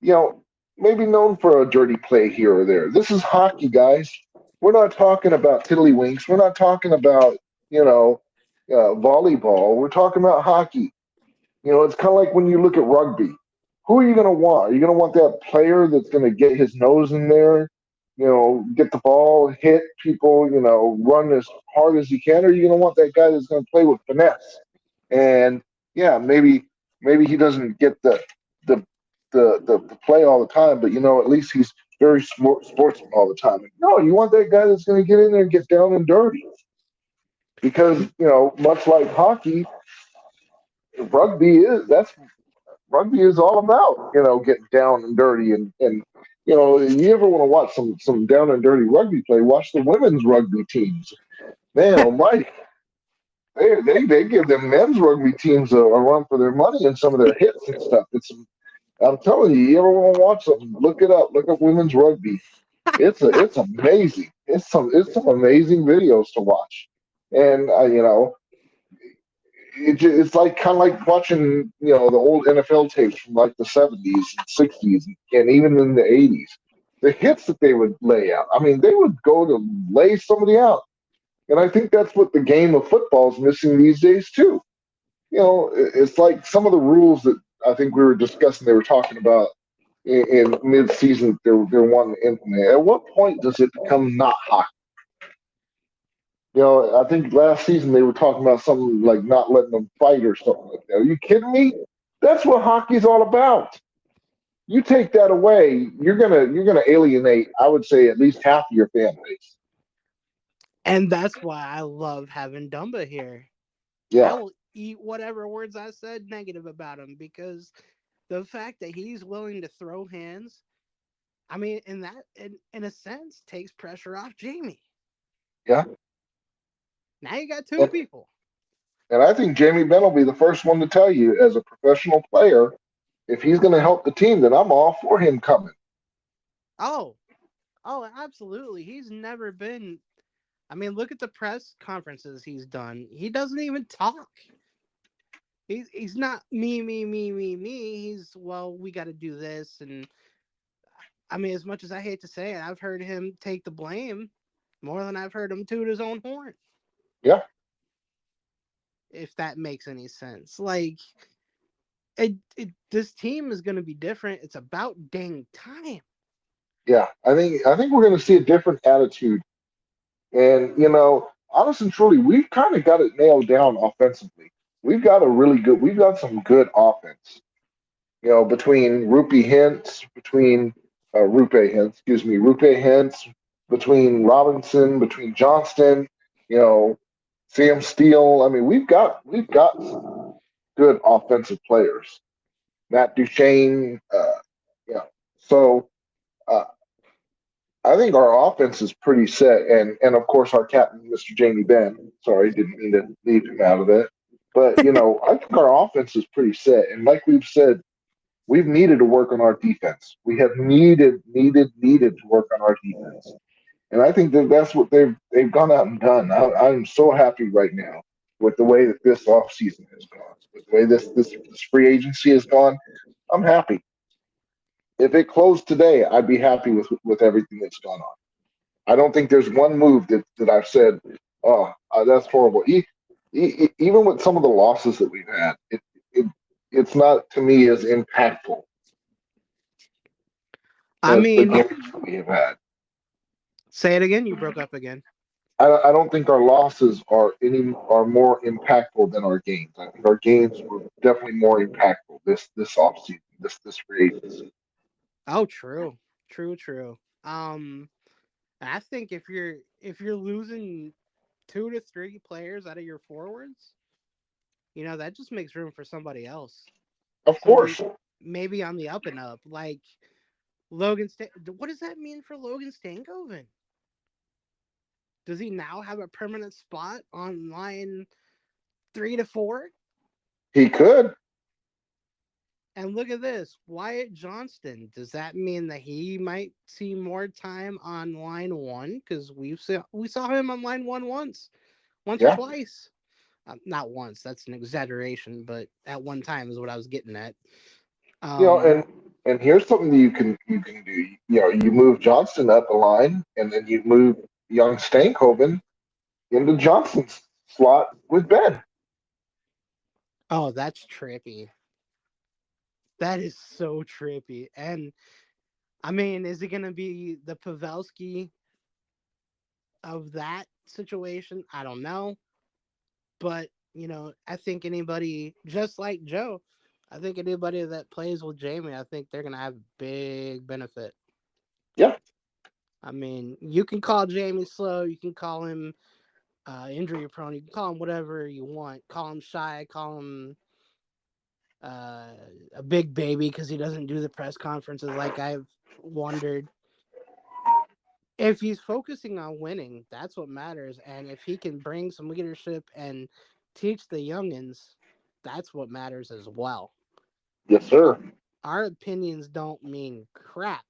you know, maybe known for a dirty play here or there. This is hockey, guys. We're not talking about tiddlywinks. We're not talking about, you know, volleyball. We're talking about hockey. It's kind of like when you look at rugby. Who are you going to want? Are you going to want that player that's going to get his nose in there, get the ball, hit people, run as hard as he can? Or are you going to want that guy that's going to play with finesse? And yeah, maybe he doesn't get the the play all the time, but at least he's very sportsman all the time. No, you want that guy that's going to get in there and get down and dirty because much like hockey, rugby is all about getting down and dirty and you ever want to watch some down and dirty rugby play, watch the women's rugby teams. Man almighty, they give them men's rugby teams a run for their money and some of their hits and stuff. I'm telling you, you ever want to watch something, look it up, look up women's rugby. It's amazing. It's some amazing videos to watch. And it's like kind of like watching the old NFL tapes from like the 70s and 60s and even in the 80s. The hits that they would lay out. I mean, they would go to lay somebody out, and I think that's what the game of football is missing these days too. It's like some of the rules that I think we were discussing. They were talking about in mid-season. They're wanting to implement. At what point does it become not hockey? I think last season they were talking about something like not letting them fight or something like that. Are you kidding me? That's what hockey's all about. You take that away, you're gonna alienate, I would say, at least half of your fan base. And that's why I love having Dumba here. I Yeah, will eat whatever words I said negative about him because the fact that he's willing to throw hands, I mean, in a sense, takes pressure off Jamie. yeah. Now you got two And, people. and I think Jamie Benn will be the first one to tell you, as a professional player, if he's going to help the team, then I'm all for him coming. Oh, oh, absolutely. He's never been. I mean, look at the press conferences he's done. He doesn't even talk. He's not me. He's well, we got to do this, and I mean, as much as I hate to say it, I've heard him take the blame more than I've heard him toot his own horn. Yeah, If that makes any sense, like this team is going to be different. It's about dang time. yeah. I think we're going to see a different attitude. And honest and truly, we've kind of got it nailed down offensively. We've got some good offense. Between Rupe Hintz, excuse me, Rupe Hintz, between Robinson, between Johnston, you know, Sam Steele. I mean, we've got some good offensive players. Matt Duchene, so uh, I think our offense is pretty set, and of course our captain, Mr. Jamie Benn. Sorry, didn't mean to leave him out of it. But I think our offense is pretty set, and like we've said, we've needed to work on our defense. We have needed to work on our defense, and I think that's what they've gone out and done. I'm so happy right now with the way that this offseason has gone, with the way this free agency has gone. I'm happy. If it closed today, I'd be happy with everything that's gone on. I don't think there's one move that I've said, oh, that's horrible. Even with some of the losses that we've had, it it's not to me as impactful I as the mean, games that we have had. say it again. You broke up again. I don't think our losses are more impactful than our gains. I think our gains were definitely more impactful this offseason, this free agency. Oh, true, true, true. Um, I think if you're losing 2 to 3 players out of your forwards, that just makes room for somebody else. Of Somebody course, maybe on the up and up, like Logan. What does that mean for Logan Stankoven? Does he now have a permanent spot on line 3 to 4? he could. And look at this, Wyatt Johnston. Does that mean that he might see more time on line 1? Because we saw him on line 1 once or Yeah, twice. Not once. That's an exaggeration, but at one time is what I was getting at. you know, Um, and here's something that you can do. You move Johnston up a line, and then you move young Stankoven into Johnston's slot with Ben. oh, that's trippy. That is so trippy. And I mean, is it going to be the Pavelski of that situation? I don't know. But, I think anybody, just like Joe, I think anybody that plays with Jamie, I think they're going to have big benefit. Yeah, I mean, you can call Jamie slow. You can call him injury prone. You can call him whatever you want. Call him shy. Call him uh, a big baby because he doesn't do the press conferences like I've wondered. If he's focusing on winning, that's what matters. And if he can bring some leadership and teach the youngins, that's what matters as well. yes, Our, sir. our opinions don't mean crap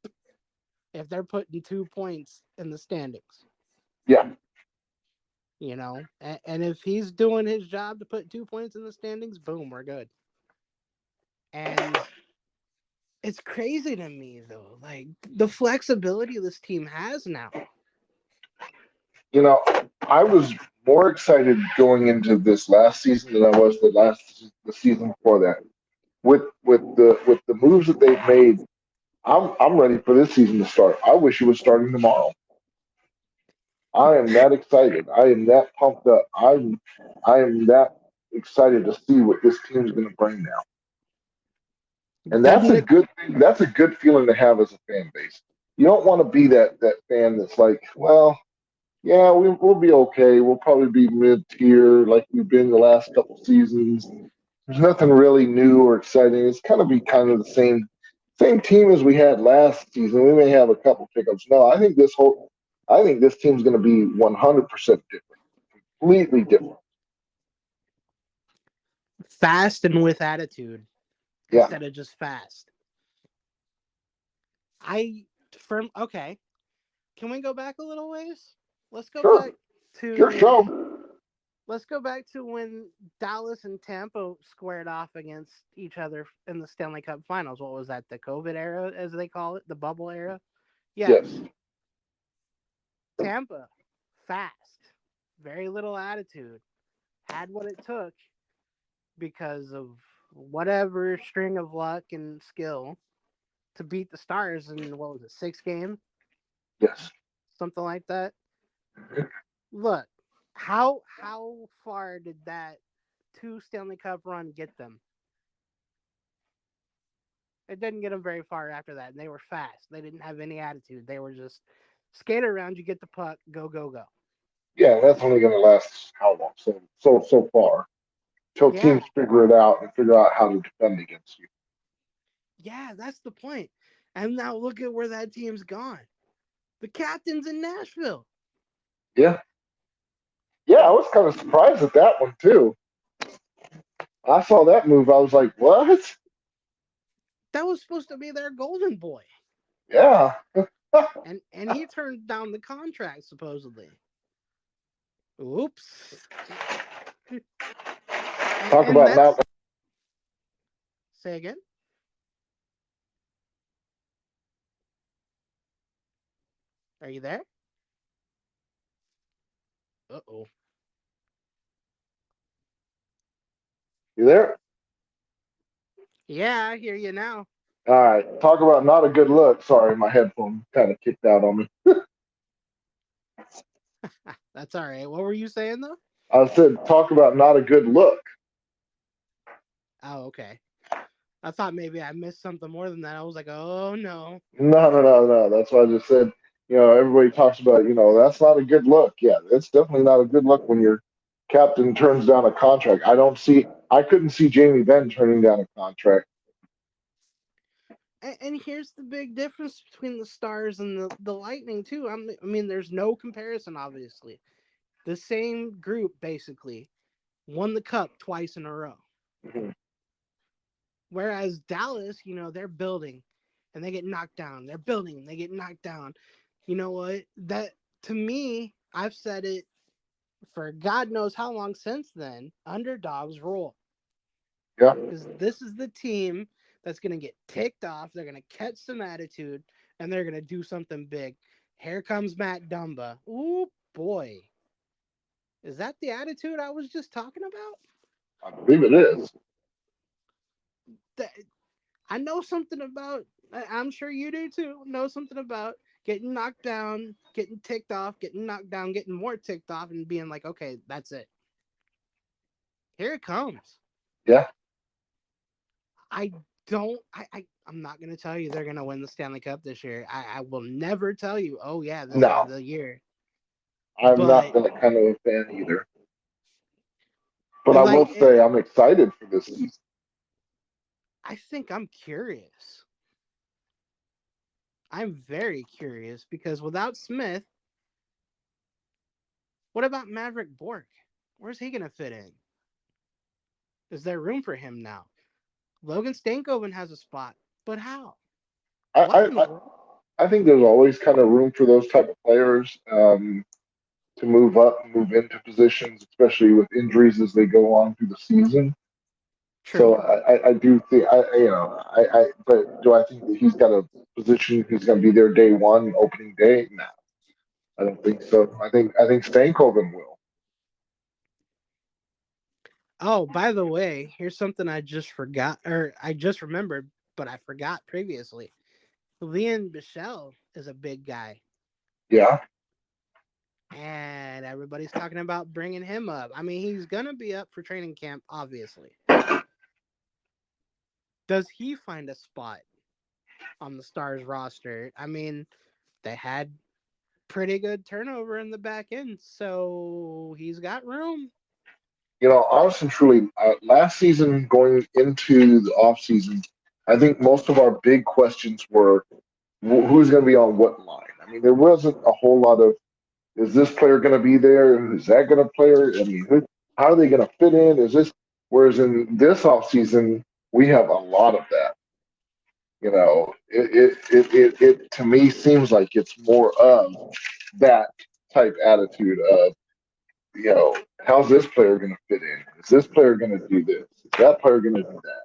if they're putting 2 points in the standings, Yeah, And if he's doing his job to put 2 points in the standings, boom, we're good. And it's crazy to me, though, like the flexibility this team has now. you know, I was more excited going into this last season than I was the season before that. With the moves that they've made, I'm ready for this season to start. I wish it was starting tomorrow. I am that excited. I am that pumped up. I am that excited to see what this team's going to bring now. And that's Doesn't a it? good thing. That's a good feeling to have as a fan base. You don't want to be that fan that's like, well, yeah, we'll be okay. We'll probably be mid tier like we've been the last couple seasons. There's nothing really new or exciting. It's kind of the same team as we had last season. We may have a couple pickups. No, I think this team's going to be 100% different, completely different. Fast and with attitude Yeah, instead of just fast. I firm okay. Can we go back a little ways? Let's go back sure, your to show. let's go back to when Dallas and Tampa squared off against each other in the Stanley Cup Finals. What was that? The COVID era, as they call it, the bubble era. Yes, Yes, Tampa, fast, very little attitude, had what it took because of whatever string of luck and skill to beat the Stars in what was it, 6 game, yes. something like that. Look, how far did that 2 Stanley Cup run get them? It didn't get them very far after that. And they were fast. They didn't have any attitude. They were just skate around. You get the puck, go go go. Yeah, that's only going to last how long? So far till Yeah, teams figure it out and figure out how to defend against you. yeah, that's the point. And now look at where that team's gone. The captain's in Nashville. Yeah. Yeah, I was kind of surprised at that one too. I saw that move. I was like, what? That was supposed to be their golden boy. Yeah. And he turned down the contract supposedly. Oops. Talk And about that's not. say again. Are you there? Uh-oh. You there? Yeah, I hear you now. All right. Talk about not a good look. Sorry, my headphone kind of kicked out on me. That's all right. What were you saying though? I said, talk about not a good look. Oh, okay. I thought maybe I missed something more than that. I was like, oh no. No, no, no, no. That's why I just said, everybody talks about, that's not a good look. Yeah, it's definitely not a good look when your captain turns down a contract. I couldn't see Jamie Benn turning down a contract. And here's the big difference between the Stars and the Lightning too. I mean, there's no comparison, obviously. The same group basically won the cup twice in a row. Mhm. Whereas Dallas, they're building and they get knocked down. They're building and they get knocked down. You know what? That to me, I've said it for God knows how long since then. Underdogs rule. Yeah, Because this is the team that's going to get ticked off. They're going to catch some attitude and they're going to do something big. Here comes Matt Dumba. Ooh, boy. Is that the attitude I was just talking about? I believe it is. I know something about, I'm sure you do too, know something about getting knocked down, getting ticked off, getting knocked down, getting more ticked off, and being like, okay, that's it. Here it comes. Yeah. I don't, I'm not going to tell you they're going to win the Stanley Cup this year. I will never tell you, oh, yeah, this is No, the year. I'm not But, that kind of a fan either. But I will like, say I'm excited for this season. I think I'm curious. I'm very curious because without Smith, what about Maverick Bork? Where's he going to fit in? Is there room for him now? Logan Stankoven has a spot, but how? I, What in the I, I world? I think there's always kind of room for those type of players to move up, move into positions, especially with injuries as they go on through the season. So True. I do think but do I think that he's got a position he's going to be there day one, opening day? No, I don't think so. I think Stankoven will. Oh, by the way, here's something I just forgot, or I just remembered, but I forgot previously. Leon Bichelle is a big guy, Yeah, and everybody's talking about bringing him up. I mean, he's gonna be up for training camp, obviously. Does he find a spot on the Stars roster? I mean, they had pretty good turnover in the back end, so he's got room. honestly, truly, last season going into the off season, I think most of our big questions were who's going to be on what line. I mean, there wasn't a whole lot of is this player going to be there? Is that going to play? I mean, how are they going to fit in? Is this whereas in this off season we have a lot of that. It to me seems like it's more of that type attitude of how's this player going to fit in? Is this player going to do this? Is that player going to do that?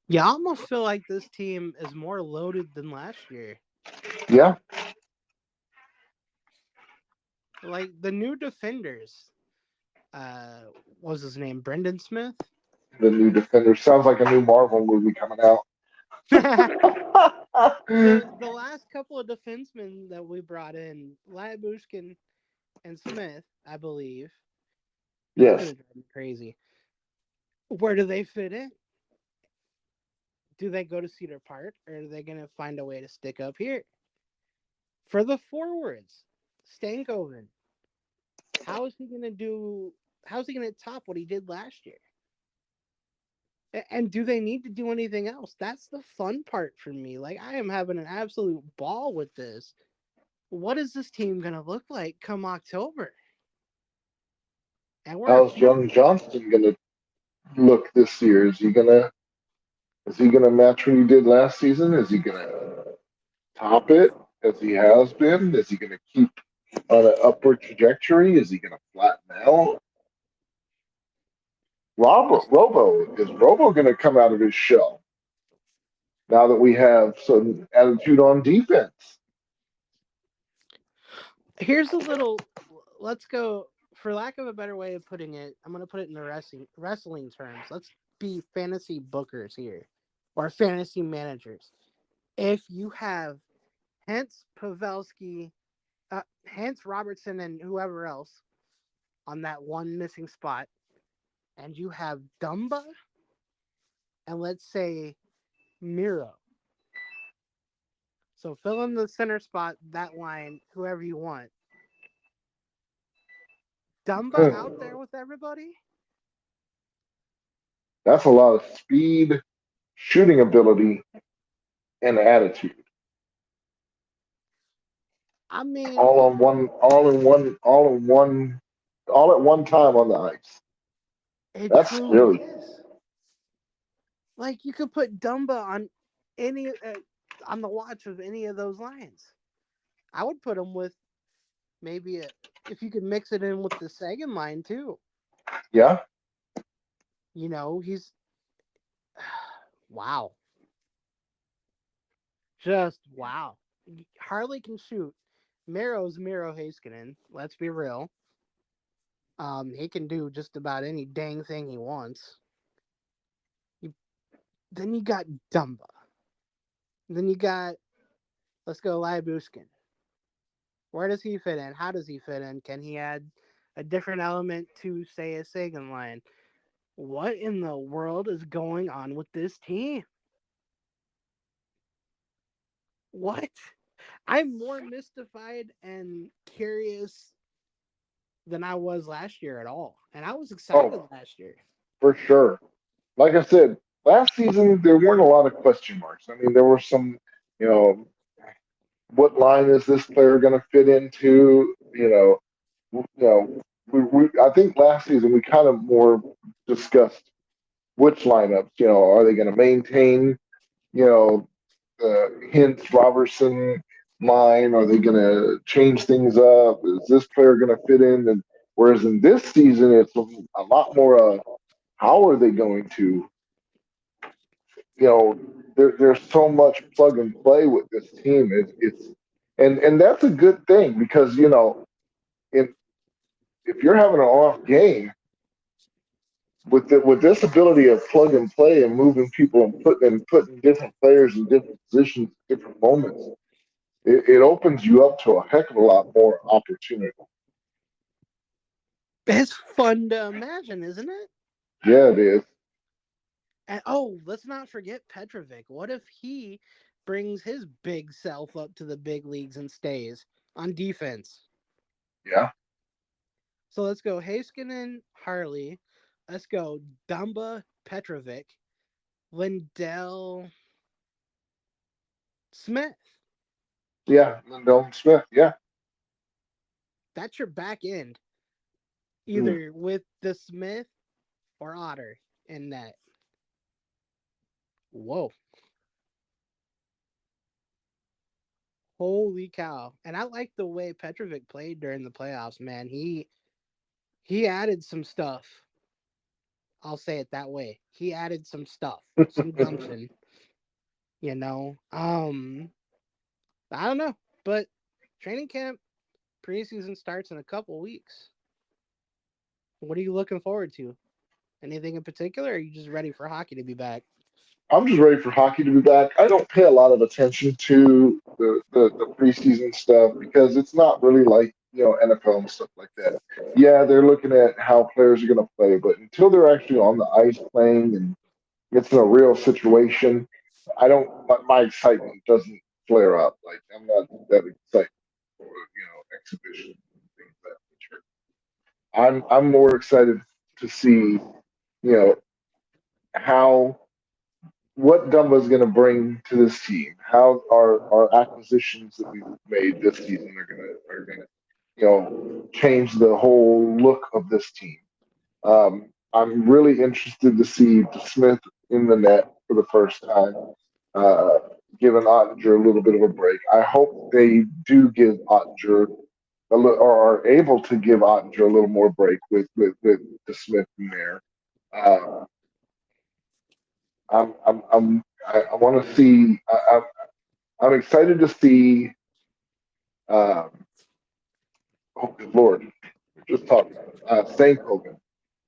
You almost feel like this team is more loaded than last year. Yeah, Like the new defenders, what was his name? Brendan Smith? the new defender sounds like a new Marvel movie coming out. the the last couple of defensemen that we brought in, Labushkin and Smith, I believe. It's Yes, gonna drive me crazy. Where do they fit in? Do they go to Cedar Park or are they gonna find a way to stick up here? For the forwards, Stankoven, how is he gonna do how's he gonna top what he did last year? And do they need to do anything else? That's the fun part for me. Like, I am having an absolute ball with this. What is this team going to look like come October? And we're a How's few. Young Johnston gonna look this year? Is he gonna match what he did last season? Is he gonna top it as he has been? Is he gonna keep on an upward trajectory? Is he gonna flatten out? Robo gonna come out of his shell now that we have some attitude on defense? Here's a little. Let's go. For lack of a better way of putting it, I'm going to put it in the wrestling terms. Let's be fantasy bookers here, or fantasy managers. If you have Hence Pavelski, Hence Robertson, and whoever else on that one missing spot, and you have Dumba and let's say Miro. So fill in the center spot, that line, whoever you want. Dumba out Hmm. there with everybody? That's a lot of speed, shooting ability, and attitude I mean, all on one, all in one, all in one, all at one time on the ice. it That's truly scary. is. Like you could put Dumba any on the watch of any of those lines. I would put him with maybe if you could mix it in with the Sagan line too. Yeah, He's wow, just wow. Harley can shoot. Miro's Miro Heiskanen. Let's be real. He can do just about any dang thing he wants. You, then you got Dumba. Then you got let's go Lyabuskin. Where does he fit in? How does he fit in? Can he add a different element to say a Sagan line? What in the world is going on with this team? What? I'm more mystified and curious than I was last year at all. And I was excited oh, last year. for sure. Like I said, last season there weren't a lot of question marks. I mean, there were some, you know, what line is this player going to fit into? I think last season we kind of more discussed which lineups. Are they going to maintain, you know, the Hintz Robertson line? Are they going to change things up? Is this player going to fit in? And whereas in this season, it's a lot more. How are they going to? There's so much plug and play with this team. And that's a good thing because if if you're having an off game with this ability of plug and play and moving people and putting different players in different positions, different moments, it opens you up to a heck of a lot more opportunity. It's fun to imagine, isn't it? Yeah, it is. And let's not forget Petrovic. What if he brings his big self up to the big leagues and stays on defense? Yeah, So let's go Heiskanen, Harley. Let's go Dumba, Petrovic, Lindell, Smith. yeah. Lindell Smith. Yeah. That's your back end, Mm. either with the Smith or Otter in net. Whoa. Holy cow. And I like the way Petrovic played during the playoffs, man. He added some stuff. I'll say it that way. He added some stuff, some gumption, you know. I don't know, but training camp preseason starts in a couple weeks. What are you looking forward to? Anything in particular, or are you just ready for hockey to be back? I'm just ready for hockey to be back. I don't pay a lot of attention to the preseason stuff because it's not really like NFL and stuff like that. Yeah, they're looking at how players are going to play, but until they're actually on the ice playing and it's in a real situation, I don't. My excitement doesn't flare up. Like I'm not that excited for exhibition and things of that nature. I'm more excited to see you know how what Dumba's going to bring to this team. How our acquisitions that we've made this season are gonna change the whole look of this team. I'm really interested to see Smith in the net for the first time, uh, giving Ottinger a little bit of a break. I hope they do give Ottinger or are able to give Ottinger a little more break with the Smith in there. Uh, I want to see. I'm excited to see. Um, oh, good Lord, we're just talking about St. Hogan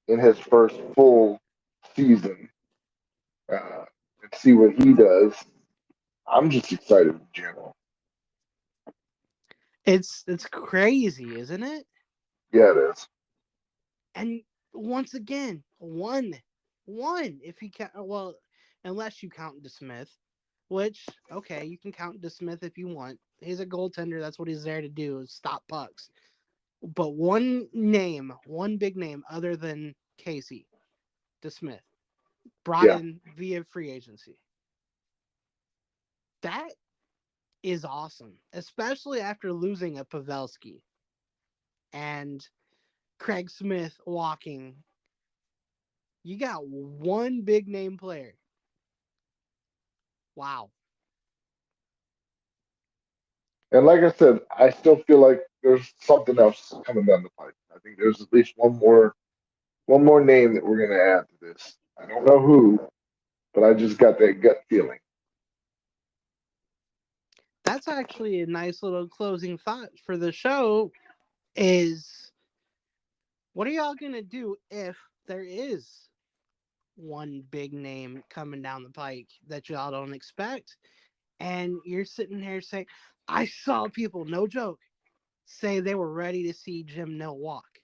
in his first full season and see what he does. I'm just excited in general. It's crazy, isn't it? Yeah, it is. And once again, one. If you count, well, unless you count DeSmith, which okay, you can count DeSmith if you want. He's a goaltender. That's what he's there to do: is stop pucks. But one big name other than Casey DeSmith, brought Yeah, in via free agency. That is awesome, especially after losing a Pavelski and Craig Smith walking. You got one big name player. Wow. and like I said, I still feel like there's something else coming down the pipe. I think there's at least one more name that we're going to add to this. I don't know who, but I just got that gut feeling. That's actually a nice little closing thought for the show is what are y'all going to do if there is one big name coming down the pike that y'all don't expect and you're sitting here saying I saw people, no joke, say they were ready to see Jim Nill walk.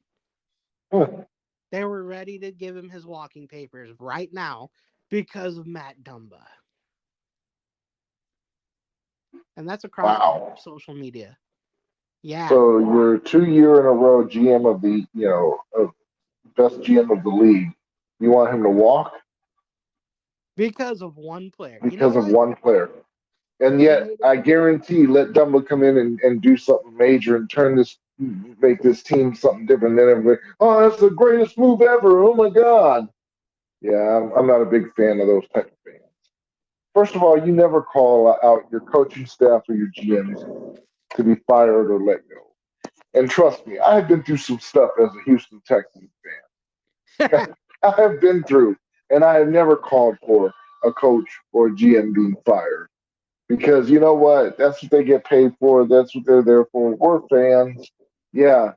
Huh. They were ready to give him his walking papers right now because of Matt Dumba. And that's across all Wow. social media. Yeah, So you're 2 year in a row GM of the of best GM of the league. You want him to walk because of one player. You know because of what? one player. And They yet, hated I guarantee, let Dumbo come in and do something major and make this team something different than everybody. Oh, that's the greatest move ever! Oh my God! Yeah, I'm not a big fan of those type of fans. First of all, you never call out your coaching staff or your GMs to be fired or let go. And trust me, I have been through some stuff as a Houston Texans fan. I have been through, and I have never called for a coach or a GM being fired because you know what? That's what they get paid for. That's what they're there for. We're fans. Yeah,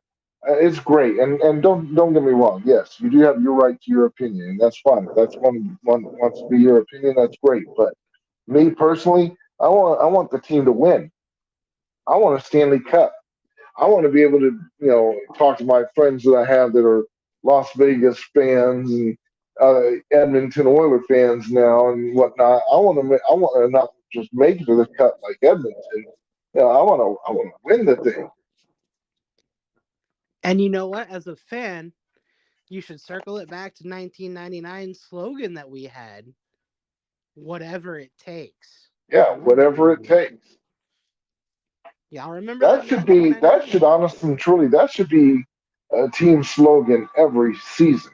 it's great. And don't get me wrong. Yes, you do have your right to your opinion, and that's fine. If that's one wants to be your opinion. That's great. But me personally, I want the team to win. I want a Stanley Cup. I want to be able to talk to my friends that I have that are Las Vegas fans and Edmonton Oiler fans now and whatnot. I want to not just make it to the cup like Edmonton. I want to win the thing. and you know what? As a fan, you should circle it back to 1999 slogan that we had, whatever it takes. Yeah, whatever it takes. Y'all remember That that should be that 1999? should honestly and truly that should be a team slogan every season.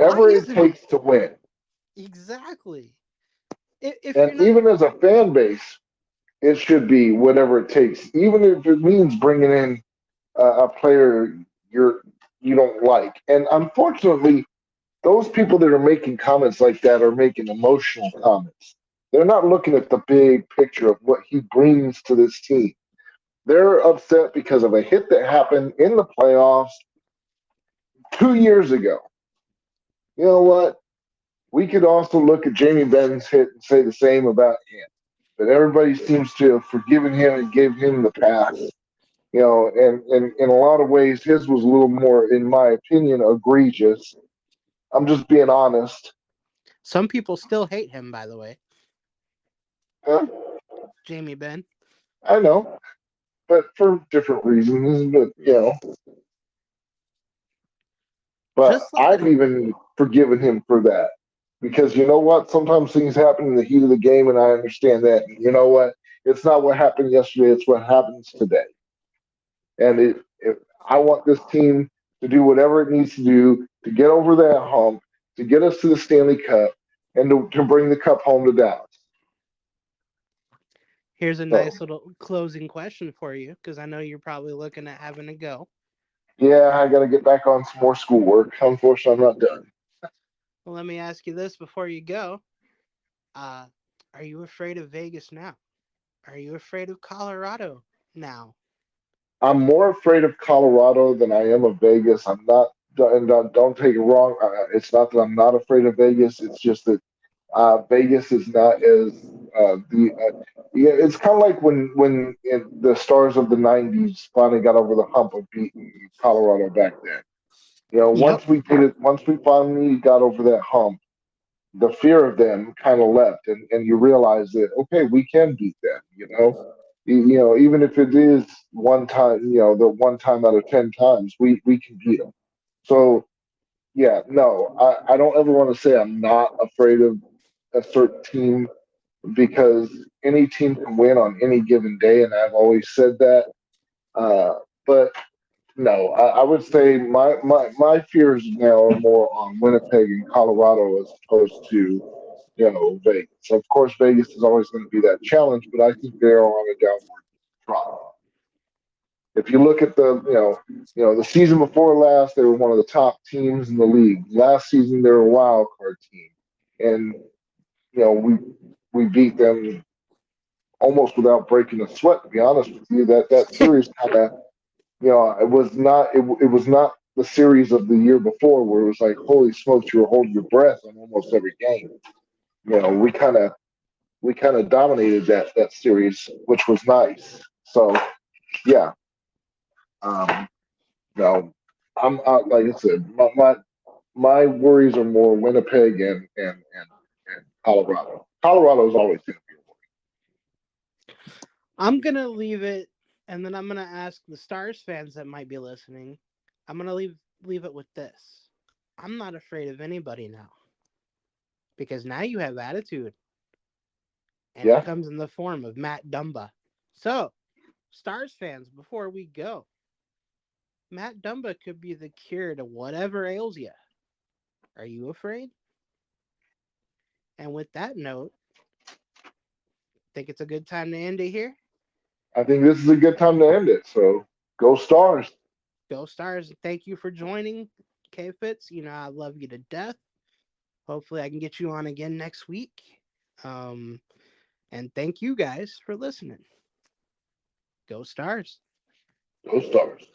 Why Whatever it isn't takes it? to win. Exactly. If you're And not even as a fan base, it should be whatever it takes, even if it means bringing in a player you're you don't like. And unfortunately, those people that are making comments like that are making emotional comments. They're not looking at the big picture of what he brings to this team. They're upset because of a hit that happened in the playoffs 2 years ago. You know what? We could also look at Jamie Benn's hit and say the same about him. But everybody seems to have forgiven him and gave him the pass. And in a lot of ways, his was a little more, in my opinion, egregious. I'm just being honest. some people still hate him, by the way. Huh? Jamie Benn. I know, but for different reasons. But But Just I've like, even forgiven him for that because you know what? Sometimes things happen in the heat of the game, and I understand that. And you know what? It's not what happened yesterday; it's what happens today. And I want this team to do whatever it needs to do to get over that hump, to get us to the Stanley Cup, and to bring the cup home to Dallas. here's a So, nice little closing question for you because I know you're probably looking at having to go. yeah, I got to get back on some more schoolwork. Unfortunately, I'm not done. Well, let me ask you this before you go. Uh, are you afraid of Vegas now? Are you afraid of Colorado now? I'm more afraid of Colorado than I am of Vegas. I'm not, and don't take it wrong. It's not that I'm not afraid of Vegas. It's just that Vegas is not as the yeah. It's kind of like when the stars of the '90s finally got over the hump of beating Colorado back then. You know, Yep. once we finally got over that hump, the fear of them kind of left, and you realize that okay, we can beat them. You know, even if it is one time, you know, the one time out of 10 times, we can beat them. So yeah, no, I don't ever want to say I'm not afraid of a certain team because any team can win on any given day, and I've always said that. But no, I would say my fears now are more on Winnipeg and Colorado as opposed to Vegas. Of course, Vegas is always going to be that challenge, but I think they're on a downward trot. If you look at the season before last, they were one of the top teams in the league. Last season, they were a wild card team, and you know we beat them almost without breaking a sweat. To be honest with you, that series kind of it was not the series of the year before where it was like holy smokes, you were holding your breath on almost every game. We kind of dominated that series, which was nice. So yeah, um, no, like I said, my worries are more Winnipeg and Colorado. Colorado is always going to be I'm going to leave it, and then I'm going to ask the Stars fans that might be listening. I'm going to leave it with this. I'm not afraid of anybody now because now you have attitude, and it yeah. comes in the form of Matt Dumba. So, Stars fans, before we go, Matt Dumba could be the cure to whatever ails you. Are you afraid? And with that note, think it's a good time to end it here. I think this is a good time to end it. So go Stars. Go Stars. Thank you for joining, K-Fitz. You know, I love you to death. Hopefully, I can get you on again next week. Um, and thank you guys for listening. Go Stars. Go Stars.